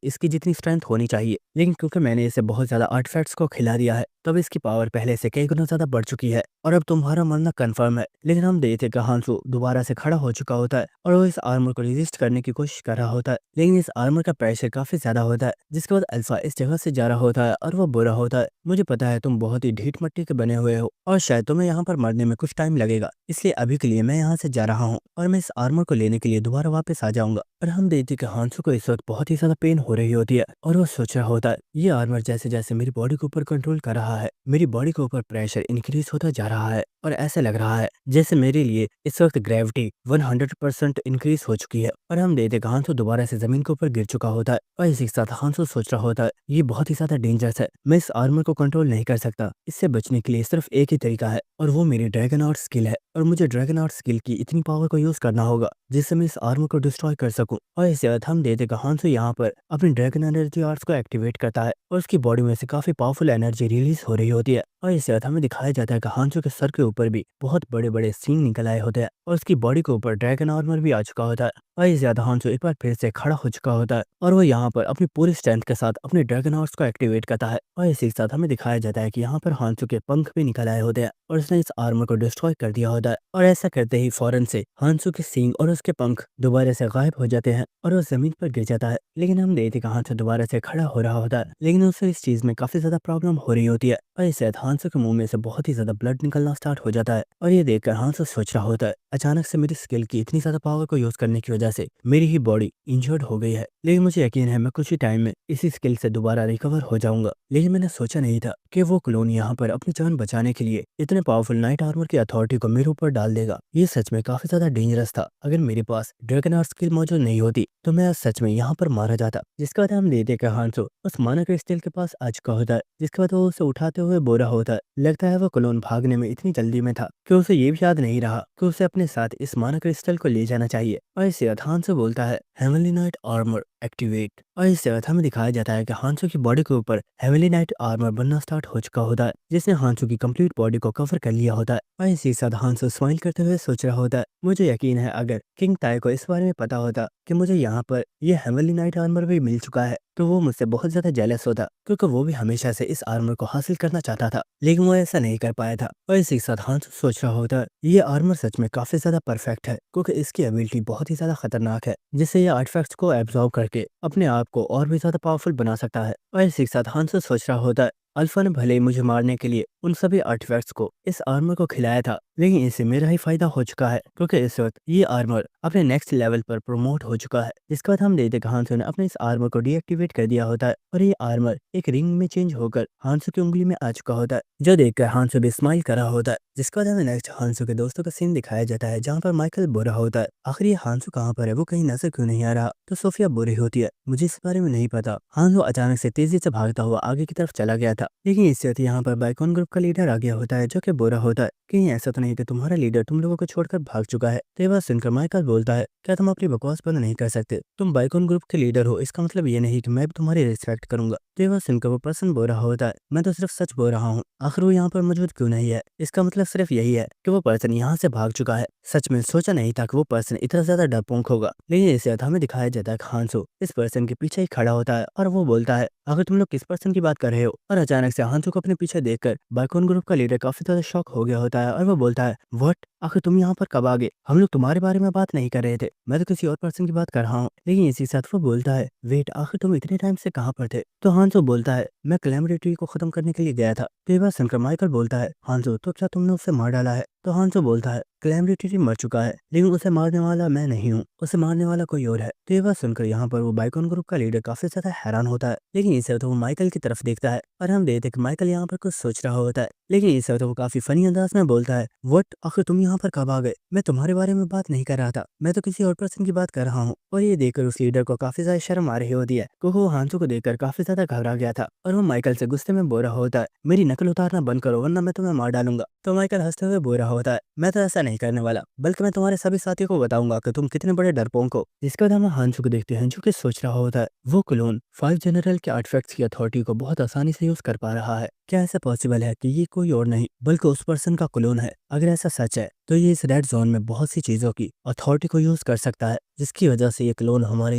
इसकी जितनी स्ट्रेंथ होनी चाहिए, लेकिन क्योंकि मैंने इसे बहुत ज्यादा आर्टिफैक्ट्स को खिला दिया है तब इसकी पावर पहले से कई गुना ज्यादा बढ़ चुकी है और अब तुम्हारा मरना कंफर्म है। लेकिन हम देखते कि हांसो दोबारा से खड़ा हो चुका होता है और वो इस आर्मर को रेजिस्ट करने की कोशिश कर रहा होता है, लेकिन इस आर्मर का प्रेशर काफी ज्यादा होता है, जिसके बाद अल्फा इस जगह से जा रहा होता है और वो बुरा होता है, मुझे पता है तुम बहुत ही ढीठ मट्टी के बने हुए हो और शायद तुम्हें यहाँ पर मरने में कुछ टाइम लगेगा, इसलिए अभी के लिए मैं यहाँ से जा रहा हूँ और मैं इस आर्मर को लेने के लिए दोबारा वापस आ जाऊंगा। और हम देखते कि हांसो को इस वक्त बहुत ही ज्यादा पेन हो रही होती है और वो सोच रहा होता है, ये आर्मर जैसे जैसे मेरी बॉडी के ऊपर कंट्रोल कर रहा है मेरी बॉडी के ऊपर प्रेशर इंक्रीज होता जा रहा है और ऐसा लग रहा है जैसे मेरे लिए इस वक्त ग्रेविटी 100% इंक्रीज हो चुकी है। और हम देखते कि हांसो दोबारा से जमीन के ऊपर गिर चुका होता है और इसी के साथ हांसो सोच रहा होता है, ये बहुत ही ज्यादा डेंजरस है, मैं इस आर्मर को कंट्रोल नहीं कर सकता, इससे बचने के लिए सिर्फ एक ही तरीका है और वो मेरी ड्रैगन आर्ट स्किल है और मुझे ड्रैगन आर्ट स्किल की इतनी पावर को यूज करना होगा जिससे मैं इस आर्मर को डिस्ट्रॉय कर सकूं। और इसके बाद हम देखते कि हांसो यहाँ पर अपनी ड्रैगन एनर्जी आर्ट्स को एक्टिवेट करता है और उसकी बॉडी में से काफी पावरफुल एनर्जी रिलीज हो रही होती है। और इसके बाद हमें दिखाया जाता है कि हांसो के सर के ऊपर भी बहुत बड़े बड़े सींग निकल आए होते हैं और उसकी बॉडी के ऊपर ड्रैगन आर्मर भी आ चुका होता है। और इससे ज्यादा हांसो एक बार फिर से खड़ा हो चुका होता है और वो यहाँ पर अपनी पूरी स्ट्रेंथ के साथ अपने ड्रैगन आर्ट्स को एक्टिवेट करता है। और इसी के साथ हमें दिखाया जाता है कि यहाँ पर हांसो के पंख भी निकल आए होते हैं और उसने इस आर्मर को डिस्ट्रॉय कर दिया होता है। और ऐसा करते ही फौरन से हांसो के सींग और उसके पंख दोबारा से गायब हो जाते हैं और वो जमीन पर गिर जाता है। लेकिन हम देखते कि हांसो दोबारा से खड़ा हो रहा होता है, लेकिन उसे इस चीज में काफी ज्यादा प्रॉब्लम हो रही होती है और इससे हांसो के मुंह में से बहुत ही ज्यादा ब्लड निकलना स्टार्ट हो जाता है। और ये देखकर हांसो सोच रहा होता है, अचानक से मेरी स्किल की इतनी ज्यादा पावर को यूज करने की वजह से मेरी ही बॉडी इंजर्ड हो गई है, लेकिन मुझे यकीन है मैं कुछ ही टाइम में इसी स्किल से दोबारा रिकवर हो जाऊंगा। लेकिन मैंने सोचा नहीं था कि वो क्लोन यहाँ पर अपनी जान बचाने के लिए इतने पावरफुल नाइट आर्मर की अथॉरिटी को मेरे ऊपर डाल देगा। ये सच में काफी ज्यादा डेंजरस था, अगर मेरे पास ड्रैगन आर्ट स्किल मौजूद नहीं होती तो मैं सच में यहाँ पर मारा जाता। जिसके बाद हम देखते कि हांसो उस माना क्रिस्टल के पास आ चुका होता है, जिसके बाद वो उसे उठाते हुए बोरा होता है। लगता है वो क्लोन भागने में इतनी जल्दी में था कि उसे ये भी याद नहीं रहा कि उसे अपने साथ इस माना क्रिस्टल को ले जाना चाहिए। और इसके बाद हांसो बोलता है, हेवनली नाइट आर्मर एक्टिवेट। और इसके बाद हमें दिखाया जाता है कि हांसो की बॉडी के ऊपर हेवनली नाइट आर्मर बनना स्टार्ट हो चुका होता है, जिसने हांसो की कंप्लीट बॉडी को कवर कर लिया होता है। और इसी के साथ हांसो स्माइल करते हुए सोच रहा होता है, मुझे यकीन है अगर किंग ताई को इस बारे में पता होता कि मुझे यहाँ पर ये हेवनली नाइट आर्मर भी मिल चुका है तो वो मुझसे बहुत ज्यादा जेलस होता, क्योंकि वो भी हमेशा से इस आर्मर को हासिल करना चाहता था, लेकिन वो ऐसा नहीं कर पाया था। और इसी के साथ हांसो सोच रहा होता है ये आर्मर सच में काफी ज्यादा परफेक्ट है, क्योंकि इसकी एबिलिटी बहुत ही ज्यादा खतरनाक है, जिससे ये आर्टिफैक्ट्स को एब्जॉर्ब करके अपने आप को और भी ज्यादा पावरफुल बना सकता है। और इसी के साथ हांसो सोच रहा होता है अल्फा ने भले ही मुझे मारने के लिए उन सभी आर्टिफैक्ट्स को इस आर्मर को खिलाया था, लेकिन इससे मेरा ही फायदा हो चुका है, क्योंकि इस वक्त ये आर्मर अपने नेक्स्ट लेवल पर प्रमोट हो चुका है। जिसके बाद हम देखते हैं कि हांसो ने अपने इस आर्मर को डीएक्टिवेट कर दिया होता है और ये आर्मर एक रिंग में चेंज होकर हांसो की उंगली में आ चुका होता है, जो देखकर हांसो भी स्माइल कर रहा होता है। जिसके बाद हमें नेक्स्ट हांसो के दोस्तों का सीन दिखाया जाता है, जहाँ पर माइकल बुरा होता है। आखिर ये हांसो कहाँ पर है, वो कहीं नजर क्यों नहीं आ रहा। तो सोफिया बुरी होती है, मुझे इस बारे में नहीं पता। हांसो अचानक से तेजी से भागता हुआ आगे की तरफ चला गया था, लेकिन इससे वक्त यहाँ पर बाइकॉन ग्रुप का लीडर आ गया होता है, जो कि बुरा होता है। कहीं ऐसा तो नहीं कि तुम्हारा लीडर तुम लोगों को छोड़कर भाग चुका है। तो ये बात सुनकर माइकल बोलता है, क्या तुम अपनी बकवास बंद नहीं कर सकते? तुम बाइकॉन ग्रुप के लीडर हो, इसका मतलब ये नहीं कि मैं भी तुम्हारी रिस्पेक्ट करूंगा। तो ये बात सुनकर वो पर्सन बोल रहा होता है, मैं तो सिर्फ सच बोल रहा हूँ, आखिर वो यहाँ पर मौजूद क्यों नहीं है? इसका मतलब सिर्फ यही है कि वो पर्सन यहाँ से भाग चुका है। सच में सोचा नहीं था कि वो पर्सन इतना ज्यादा डरपोक होगा, लेकिन इसे हमें दिखाया जाता है कि हांसो इस पर्सन के पीछे ही खड़ा होता है और वो बोलता है, आखिर तुम लोग किस पर्सन की बात कर रहे हो? और अचानक से हांसो को अपने पीछे देखकर बाइकॉन ग्रुप का लीडर काफी ज्यादा शॉक हो गया होता है और वो बोलता है, व्हाट? आखिर तुम यहाँ पर कब आ गए? हम लोग तुम्हारे बारे में बात नहीं कर रहे थे, मैं तो किसी और पर्सन की बात कर रहा हूँ। लेकिन इसी साथ वो बोलता है, वेट, आखिर तुम इतने टाइम से कहाँ पर थे? तो हांसो बोलता है, मैं कैलेमिटी ट्री को खत्म करने के लिए गया था। तो ये बात सुनकर माइकल बोलता है, हांसो तो क्या तुमने उसे मार डाला है? तो हांसो बोलता है, कैलेमिटी ट्री मर चुका है, लेकिन उसे मारने वाला मैं नहीं हूँ, उसे मारने वाला कोई और है। तो ये बात सुनकर यहाँ पर वो बाइकॉन ग्रुप का लीडर काफी ज्यादा हैरान होता है, लेकिन इस वक्त वो माइकल की तरफ देखता है और हम देखते हैं कि माइकल यहाँ पर कुछ सोच रहा होता है, लेकिन इस वक्त वो काफी फनी अंदाज में बोलता है, व्हाट? आखिर तुम यहाँ पर कब आ गए? मैं तुम्हारे बारे में बात नहीं कर रहा था, मैं तो किसी और पर्सन की बात कर रहा हूँ। और ये देखकर उस लीडर को काफी ज्यादा शर्म आ रही होती है, क्योंकि वो हांसो को देखकर काफी ज्यादा घबरा गया था और वो माइकल से गुस्से में बोल रहा होता है, मेरी नकल उतारना बंद करो वरना मैं तुम्हें मार डालूंगा। तो माइकल हंसते हुए बोल रहा होता है, मैं तो ऐसा नहीं करने वाला, बल्कि मैं तुम्हारे सभी साथियों को बताऊंगा कि तुम कितने बड़े डरपोक हो। जिसके बाद हम हांसो को देखते हैं, जो कि सोच रहा होता है वो क्लोन 5 जनरल के आर्टिफैक्ट्स की अथॉरिटी को बहुत आसानी से यूज कर पा रहा है। क्या ऐसा पॉसिबल है कि ये कोई और नहीं बल्कि उस पर्सन का क्लोन है? अगर ऐसा सच है तो ये इस रेड जोन में बहुत सी चीजों की अथॉरिटी को यूज कर सकता है, जिसकी वजह से ये क्लोन हमारे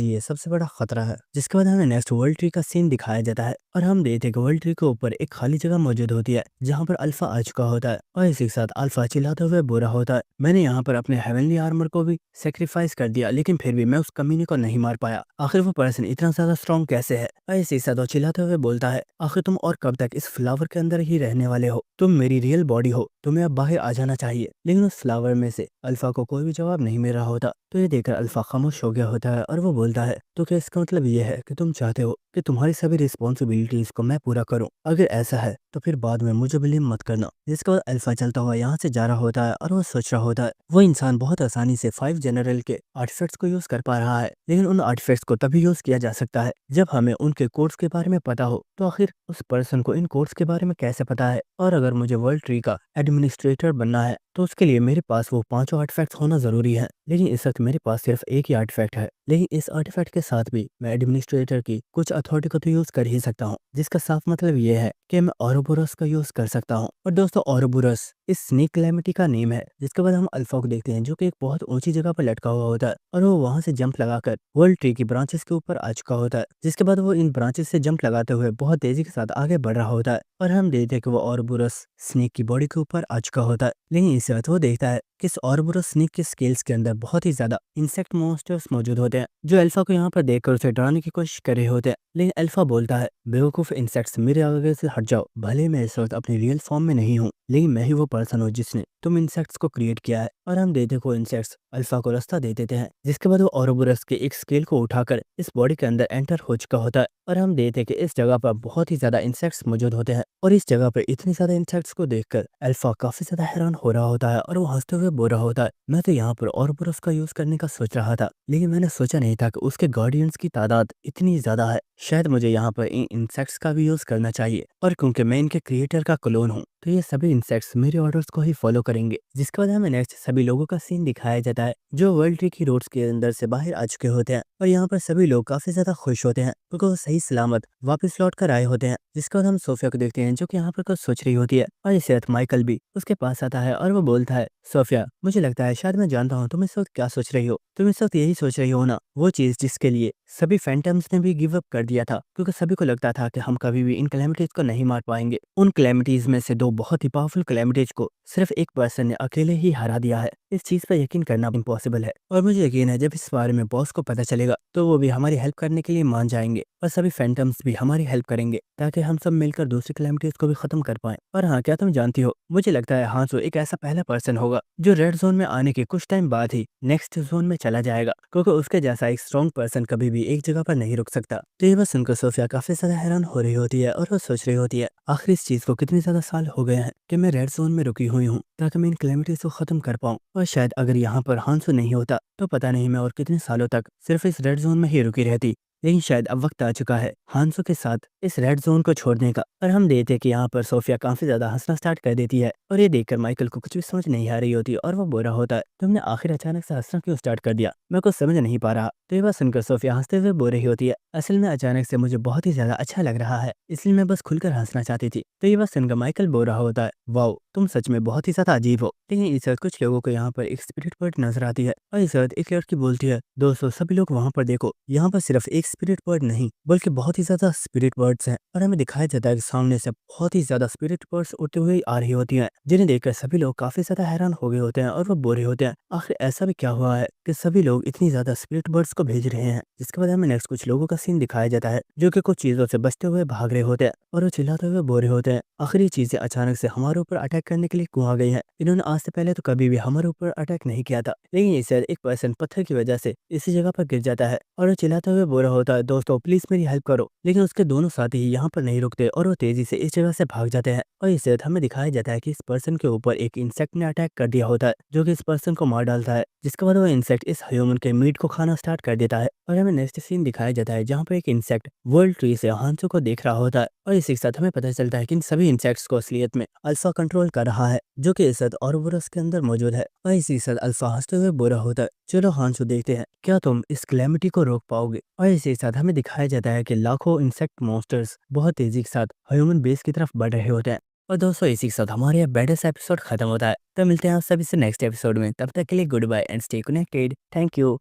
लिए सबसे बड़ा खतरा है। जिसके बाद हमें नेक्स्ट वर्ल्ड ट्री का सीन दिखाया जाता है और हम देखते हैं कि वर्ल्ड ट्री के ऊपर एक खाली जगह मौजूद होती है, जहाँ पर अल्फा आ चुका होता है और इसी के साथ अल्फा चिल्लाते हुए बोल रहा होता है, मैंने यहाँ पर अपने हेवनली आर्मर को भी सेक्रीफाइस कर दिया, लेकिन फिर भी मैं उस कमीने को नहीं मार पाया। आखिर वो पर्सन इतना ज्यादा स्ट्रॉन्ग कैसे है? और इसी के साथ वो चिल्लाते हुए बोलता है, आखिर तुम और कब तक इस फ्लावर के अंदर ही रहने वाले हो? तुम मेरी रियल बॉडी हो, तुम्हें अब बाहर आ जाना चाहिए। लेकिन उस फ्लावर में से अल्फा को कोई भी जवाब नहीं मिल रहा होता। तो ये देखकर अल्फा खामोश हो गया होता है और वो बोलता है, तो क्या इसका मतलब ये है कि तुम चाहते हो कि तुम्हारी सभी रिस्पॉन्सिबिलिटीज को मैं पूरा करूं? अगर ऐसा है तो फिर बाद में मुझे ब्लेम मत करना। जिसके बाद अल्फा चलता हुआ यहाँ से जा रहा होता है और वो सोच रहा होता है, वो इंसान बहुत आसानी से 5 जनरल के आर्टिफैक्ट्स को यूज कर पा रहा है, लेकिन उन आर्टिफैक्ट्स को तभी यूज किया जा सकता है जब हमें उनके कोड्स के बारे में पता हो। तो आखिर उस पर्सन को इन कोड्स के बारे में कैसे पता है? और अगर मुझे वर्ल्ड ट्री का एडमिनिस्ट्रेटर बनना है तो उसके लिए मेरे पास वो 5 आर्टिफैक्ट्स होना जरूरी है, लेकिन इस वक्त मेरे पास सिर्फ एक ही आर्टिफैक्ट है। लेकिन इस आर्टिफैक्ट के साथ भी मैं एडमिनिस्ट्रेटर की कुछ अथॉरिटी को तो यूज कर ही सकता हूँ, जिसका साफ मतलब ये है कि मैं ओरोबोरस का यूज कर सकता हूँ। और दोस्तों, ओरोबोरस इस स्नेक कैलेमिटी का नेम है। जिसके बाद हम अल्फा को देखते हैं, जो कि एक बहुत ऊंची जगह पर लटका हुआ होता है और वो वहां से जंप लगाकर वर्ल्ड ट्री की ब्रांचेस के ऊपर आ चुका होता है। जिसके बाद वो इन ब्रांचेस से जंप लगाते हुए बहुत तेजी के साथ आगे बढ़ रहा होता है और हम देखते हैं कि वो ओरोबोरस स्नेक की बॉडी के ऊपर आ चुका होता है। लेकिन इस वक्त वो देखता है कि इस ओरोबोरस स्नेक के स्केल्स के अंदर बहुत ही ज्यादा इंसेक्ट मॉन्स्टर्स मौजूद होते हैं, जो अल्फा को यहाँ पर देखकर उसे डराने की कोशिश कर रहे होते हैं। लेकिन अल्फा बोलता है, बेवकूफ इंसेक्ट्स, मेरे आगे से हट जाओ। भले मैं इस वक्त अपनी रियल फॉर्म में नहीं हूँ, लेकिन मैं ही वो पर्सन हूँ जिसने तुम इंसेक्ट्स को क्रिएट किया है। और हम देखते को इंसेक्ट्स अल्फा को रास्ता दे देते हैं। जिसके बाद वो ओरोबोरस के एक स्केल को उठाकर इस बॉडी के अंदर एंटर हो चुका होता है और हम देखते हैं कि इस जगह पर बहुत ही ज्यादा इंसेक्ट्स मौजूद होते हैं। और इस जगह पर इतने ज्यादा इंसेक्ट्स को देखकर अल्फा काफी ज्यादा हैरान हो रहा होता है और वो हंसते हुए बोल रहा होता है, मैं तो यहाँ पर ओरोबोरस का यूज करने का सोच रहा था, लेकिन मैंने सोचा नहीं था कि उसके गार्डियंस की तादाद इतनी ज्यादा है। शायद मुझे यहाँ पर इन इंसेक्ट्स का भी यूज करना चाहिए, और क्योंकि मैं इनके क्रिएटर का क्लोन हूँ तो ये सभी इंसेक्ट्स मेरे ऑर्डर्स को ही फॉलो करेंगे। जिसके बाद हमें नेक्स्ट सभी लोगों का सीन दिखाया जाता है जो वर्ल्ड ट्री की रोड्स के अंदर से बाहर आ चुके होते हैं, और यहाँ पर सभी लोग काफी ज्यादा खुश होते हैं क्योंकि वो सही सलामत वापस लौट कर आए होते हैं। जिसके बाद हम सोफिया को देखते हैं जो कि यहाँ पर कुछ सोच रही होती है, और इसी वक्त माइकल भी उसके पास आता है और वो बोलता है, सोफिया मुझे लगता है शायद मैं जानता हूँ तुम इस वक्त क्या सोच रही हो। तुम इस वक्त यही सोच रही हो ना, वो चीज जिसके लिए सभी फैंटम्स ने भी गिव अप कर दिया था, क्योंकि सभी को लगता था कि हम कभी भी इन कैलेमिटीज को नहीं मार पाएंगे। उन कैलेमिटीज में से दो बहुत ही पावरफुल कैलेमिटीज को सिर्फ एक पर्सन ने अकेले ही हरा दिया है। इस चीज पर यकीन करना इम्पॉसिबल है, और मुझे यकीन है जब इस बारे में बॉस को पता चलेगा तो वो भी हमारी हेल्प करने के लिए मान जाएंगे, और सभी फैंटम्स भी हमारी हेल्प करेंगे ताकि हम सब मिलकर दूसरी कैलेमिटीज को भी खत्म कर पाएं। और हाँ, क्या तुम जानती हो, मुझे लगता है हांसो एक ऐसा पहला पर्सन होगा जो रेड जोन में आने के कुछ टाइम बाद ही नेक्स्ट जोन में चला जाएगा, क्योंकि उसके जैसा एक स्ट्रॉन्ग पर्सन कभी भी एक जगह पर नहीं रुक सकता। तो ये बस सुनकर सोफिया काफी ज्यादा हैरान हो रही होती है, और वो सोच रही होती है आखिर इस चीज को कितने ज्यादा साल हो गए हैं कि मैं रेड जोन में रुकी हुई हूँ ताकि मैं इन कैलेमिटीज को खत्म कर पाऊँ। और शायद अगर यहाँ पर हांसो नहीं होता तो पता नहीं मैं और कितने सालों तक सिर्फ इस रेड जोन में ही रुकी रहती। लेकिन शायद अब वक्त आ चुका है हांसो के साथ इस रेड जोन को छोड़ने का। और हम देखते हैं कि यहाँ पर सोफिया काफी ज्यादा हंसना स्टार्ट कर देती है, और ये देखकर माइकल को कुछ भी समझ नहीं आ रही होती और वो बुरा होता है, तुमने आखिर अचानक से हंसना क्यों स्टार्ट कर दिया, मैं कुछ समझ नहीं पा रहा। तो ये बात सुनकर सोफिया हंसते हुए बोल रही होती है, असल में अचानक से मुझे बहुत ही ज्यादा अच्छा लग रहा है, इसलिए मैं बस खुलकर हंसना चाहती थी। तो ये बात सुनकर माइकल बोल रहा होता है, वाओ तुम सच में बहुत ही ज्यादा अजीब हो। लेकिन इस वक्त कुछ लोगों को यहाँ पर एक स्पिरिट बर्ड नजर आती है, और इस वक्त एक लड़की बोलती है, दोस्तों सभी लोग वहाँ पर देखो, यहाँ पर सिर्फ एक स्पिरिट बर्ड नहीं बल्कि बहुत ही ज्यादा स्पिरिट बर्ड्स हैं। और हमें दिखाया जाता है कि सामने से बहुत ही ज्यादा स्पिरिट बर्ड्स उड़ते हुए आ रही होती हैं, जिन्हें देखकर सभी लोग काफी ज्यादा हैरान हो गए होते हैं, और वो बोल रहे होते हैं आखिर ऐसा भी क्या हुआ है कि सभी लोग इतनी ज्यादा स्पिरिट बर्ड्स को भेज रहे हैं। जिसके बाद हमें नेक्स्ट कुछ लोगों का सीन दिखाया जाता है जो कि कुछ चीजों से बचते हुए भाग रहे होते हैं, और वो चिल्लाते हुए बोल रहे होते हैं आखिर ये चीजें अचानक से हमारे ऊपर अटैक करने के लिए क्यों आ गई हैं। इन्होंने आज से पहले तो कभी भी हमारे ऊपर अटैक नहीं किया था। लेकिन इस एक पर्सन पत्थर की वजह से इसी जगह पर गिर जाता है, और वो चिल्लाते हुए बोल रहा होता है, दोस्तों प्लीज मेरी हेल्प करो। लेकिन उसके दोनों साथी ही यहाँ पर नहीं रुकते, और वो तेजी से इस जगह से भाग जाते हैं। और इससे हमें दिखाया जाता है कि इस पर्सन के ऊपर एक इंसेक्ट ने अटैक कर दिया होता है जो कि इस पर्सन को मार डालता है। जिसके बाद वो इंसेक्ट इस ह्यूमन के मीट को खाना स्टार्ट कर देता है, और हमें नेक्स्ट सीन दिखाया जाता है जहाँ पर एक इंसेक्ट वर्ल्ड ट्री से हांसो को देख रहा होता है। और इसी के साथ हमें पता चलता है कि इन सभी इंसेक्ट्स को असलियत में अल्फा कंट्रोल कर रहा है, जो कि इस और के अंदर मौजूद है। और इसी के साथ अल्फा हंसते हुए बोल रहा होता है, चलो हांसो देखते हैं क्या तुम इस कैलेमिटी को रोक पाओगे। और इसी के साथ हमें दिखाया जाता है कि लाखों इंसेक्ट मॉन्स्टर्स बहुत तेजी के साथ ह्यूमन बेस की तरफ बढ़ रहे होते हैं। और दोस्तों इसी के साथ हमारे यह बेडेस्ट एपिसोड खत्म होता है। तो मिलते हैं आप सभी से नेक्स्ट एपिसोड में, तब तक के लिए goodbye and stay connected. Thank you.